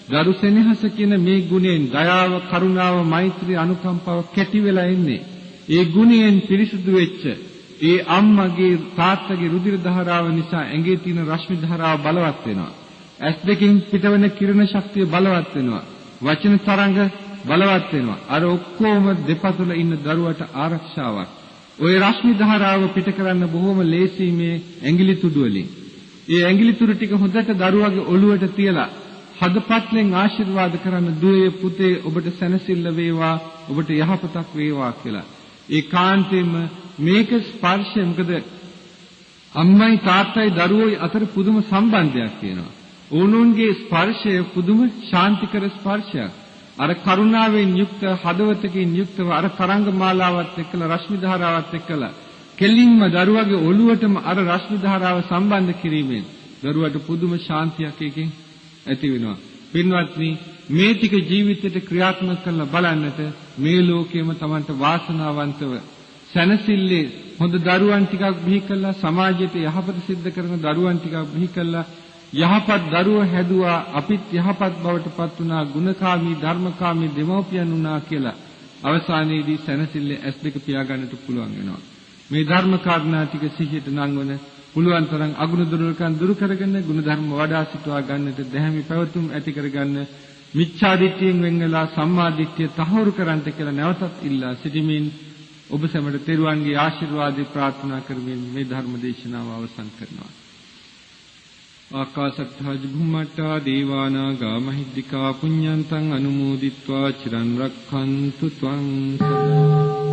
දරු සෙනෙහස කියන මේ ගුණයෙන් දයාව, කරුණාව, මෛත්‍රී, අනුකම්පාව කැටි වෙලා ඉන්නේ. ඒ ගුණයෙන් පිරිසුදු වෙච්ච ඒ අම්මගේ තාත්තගේ රුධිර ධාරාව නිසා ඇඟේ තියෙන රශ්මි ධාරාව බලවත් වෙනවා. ඇස් දෙකෙන් පිටවන කිරණ ශක්තිය බලවත් වෙනවා. වචන තරංග බලවත් වෙනවා. අර ඔක්කොම දෙපතුල ඉන්න දරුවට ආරක්ෂාවක්. ওই රශ්මි ධාරාව පිට කරන්න බොහොම ලේසි මේ ඇඟිලි තුඩු වලින්. ඒ ඇඟිලි තුඩු ටික හොඳට දරුවාගේ ඔළුවට තියලා හදපත්ලෙන් ආශිර්වාද කරන්න දුවේ පුතේ ඔබට සැනසෙල්ල වේවා, ඔබට යහපතක් වේවා කියලා. ඒ කාන්තේම මේක ස්පර්ශය. මොකද අම්මයි තාත්තයි දරුවෝයි අතර පුදුම සම්බන්ධයක් තියෙනවා. ඕනෝන්ගේ ස්පර්ශය පුදුම ශාන්තිකර ස්පර්ශයක්. අර කරුණාවෙන් යුක්ත හදවතකින් යුක්තව අර තරංග මාලාවත් එක්කලා රශ්මි ධාරාවත් එක්කලා කෙලින්ම දරුවගේ ඔළුවටම අර රශ්මි ධාරාව සම්බන්ධ කිරීමෙන් දරුවට පුදුම ශාන්තියක් එකකින් ඇති වෙනවා. පින්වත්නි, මේ ටික ජීවිතයට ක්‍රියාත්මක කරලා බලන්නට මේ ලෝකෙම Tamanට වාසනාවන්තව සැනසille හොඳ දරුවන් ටිකක් බිහි කළා, සමාජයට යහපත සිද්ධ කරන දරුවන් ටිකක් බිහි කළා, යහපත් දරුවෝ හැදුවා, අපිත් යහපත් බවට පත් වුණා, ගුණකාමී ධර්මකාමී දෙමව්පියන් වුණා කියලා අවසානයේදී සැනසille ඇස් දෙක පියාගන්නට පුළුවන් වෙනවා. මේ ධර්ම කාරණා ටික සිහියට නංවන පුළුවන් තරම් අගුණ දුර්වලකම් දුරු කරගෙන ගුණ ධර්ම වඩා සිටවා ගන්නට දැහැමි පැවතුම් ඇති කරගන්න මිච්ඡා දිට්ඨියෙන් වෙන් වෙලා සම්මා දිට්ඨිය තහවුරු කරන්ට කියලා නැවතත් ඉල්ලා සිටිමින් ඔබ සැමට තෙරුවන්ගේ ආශිර්වාද ප්‍රාර්ථනා කරමින් මේ ධර්ම දේශනාව අවසන් කරනවා. ආකාශත්ථ ජුම්මට්ටා දේවානාගා මහිද්దికා පුඤ්ඤන්තං අනුමෝදිත්වා චිරන් රක්ඛන්තු ත්වං සදා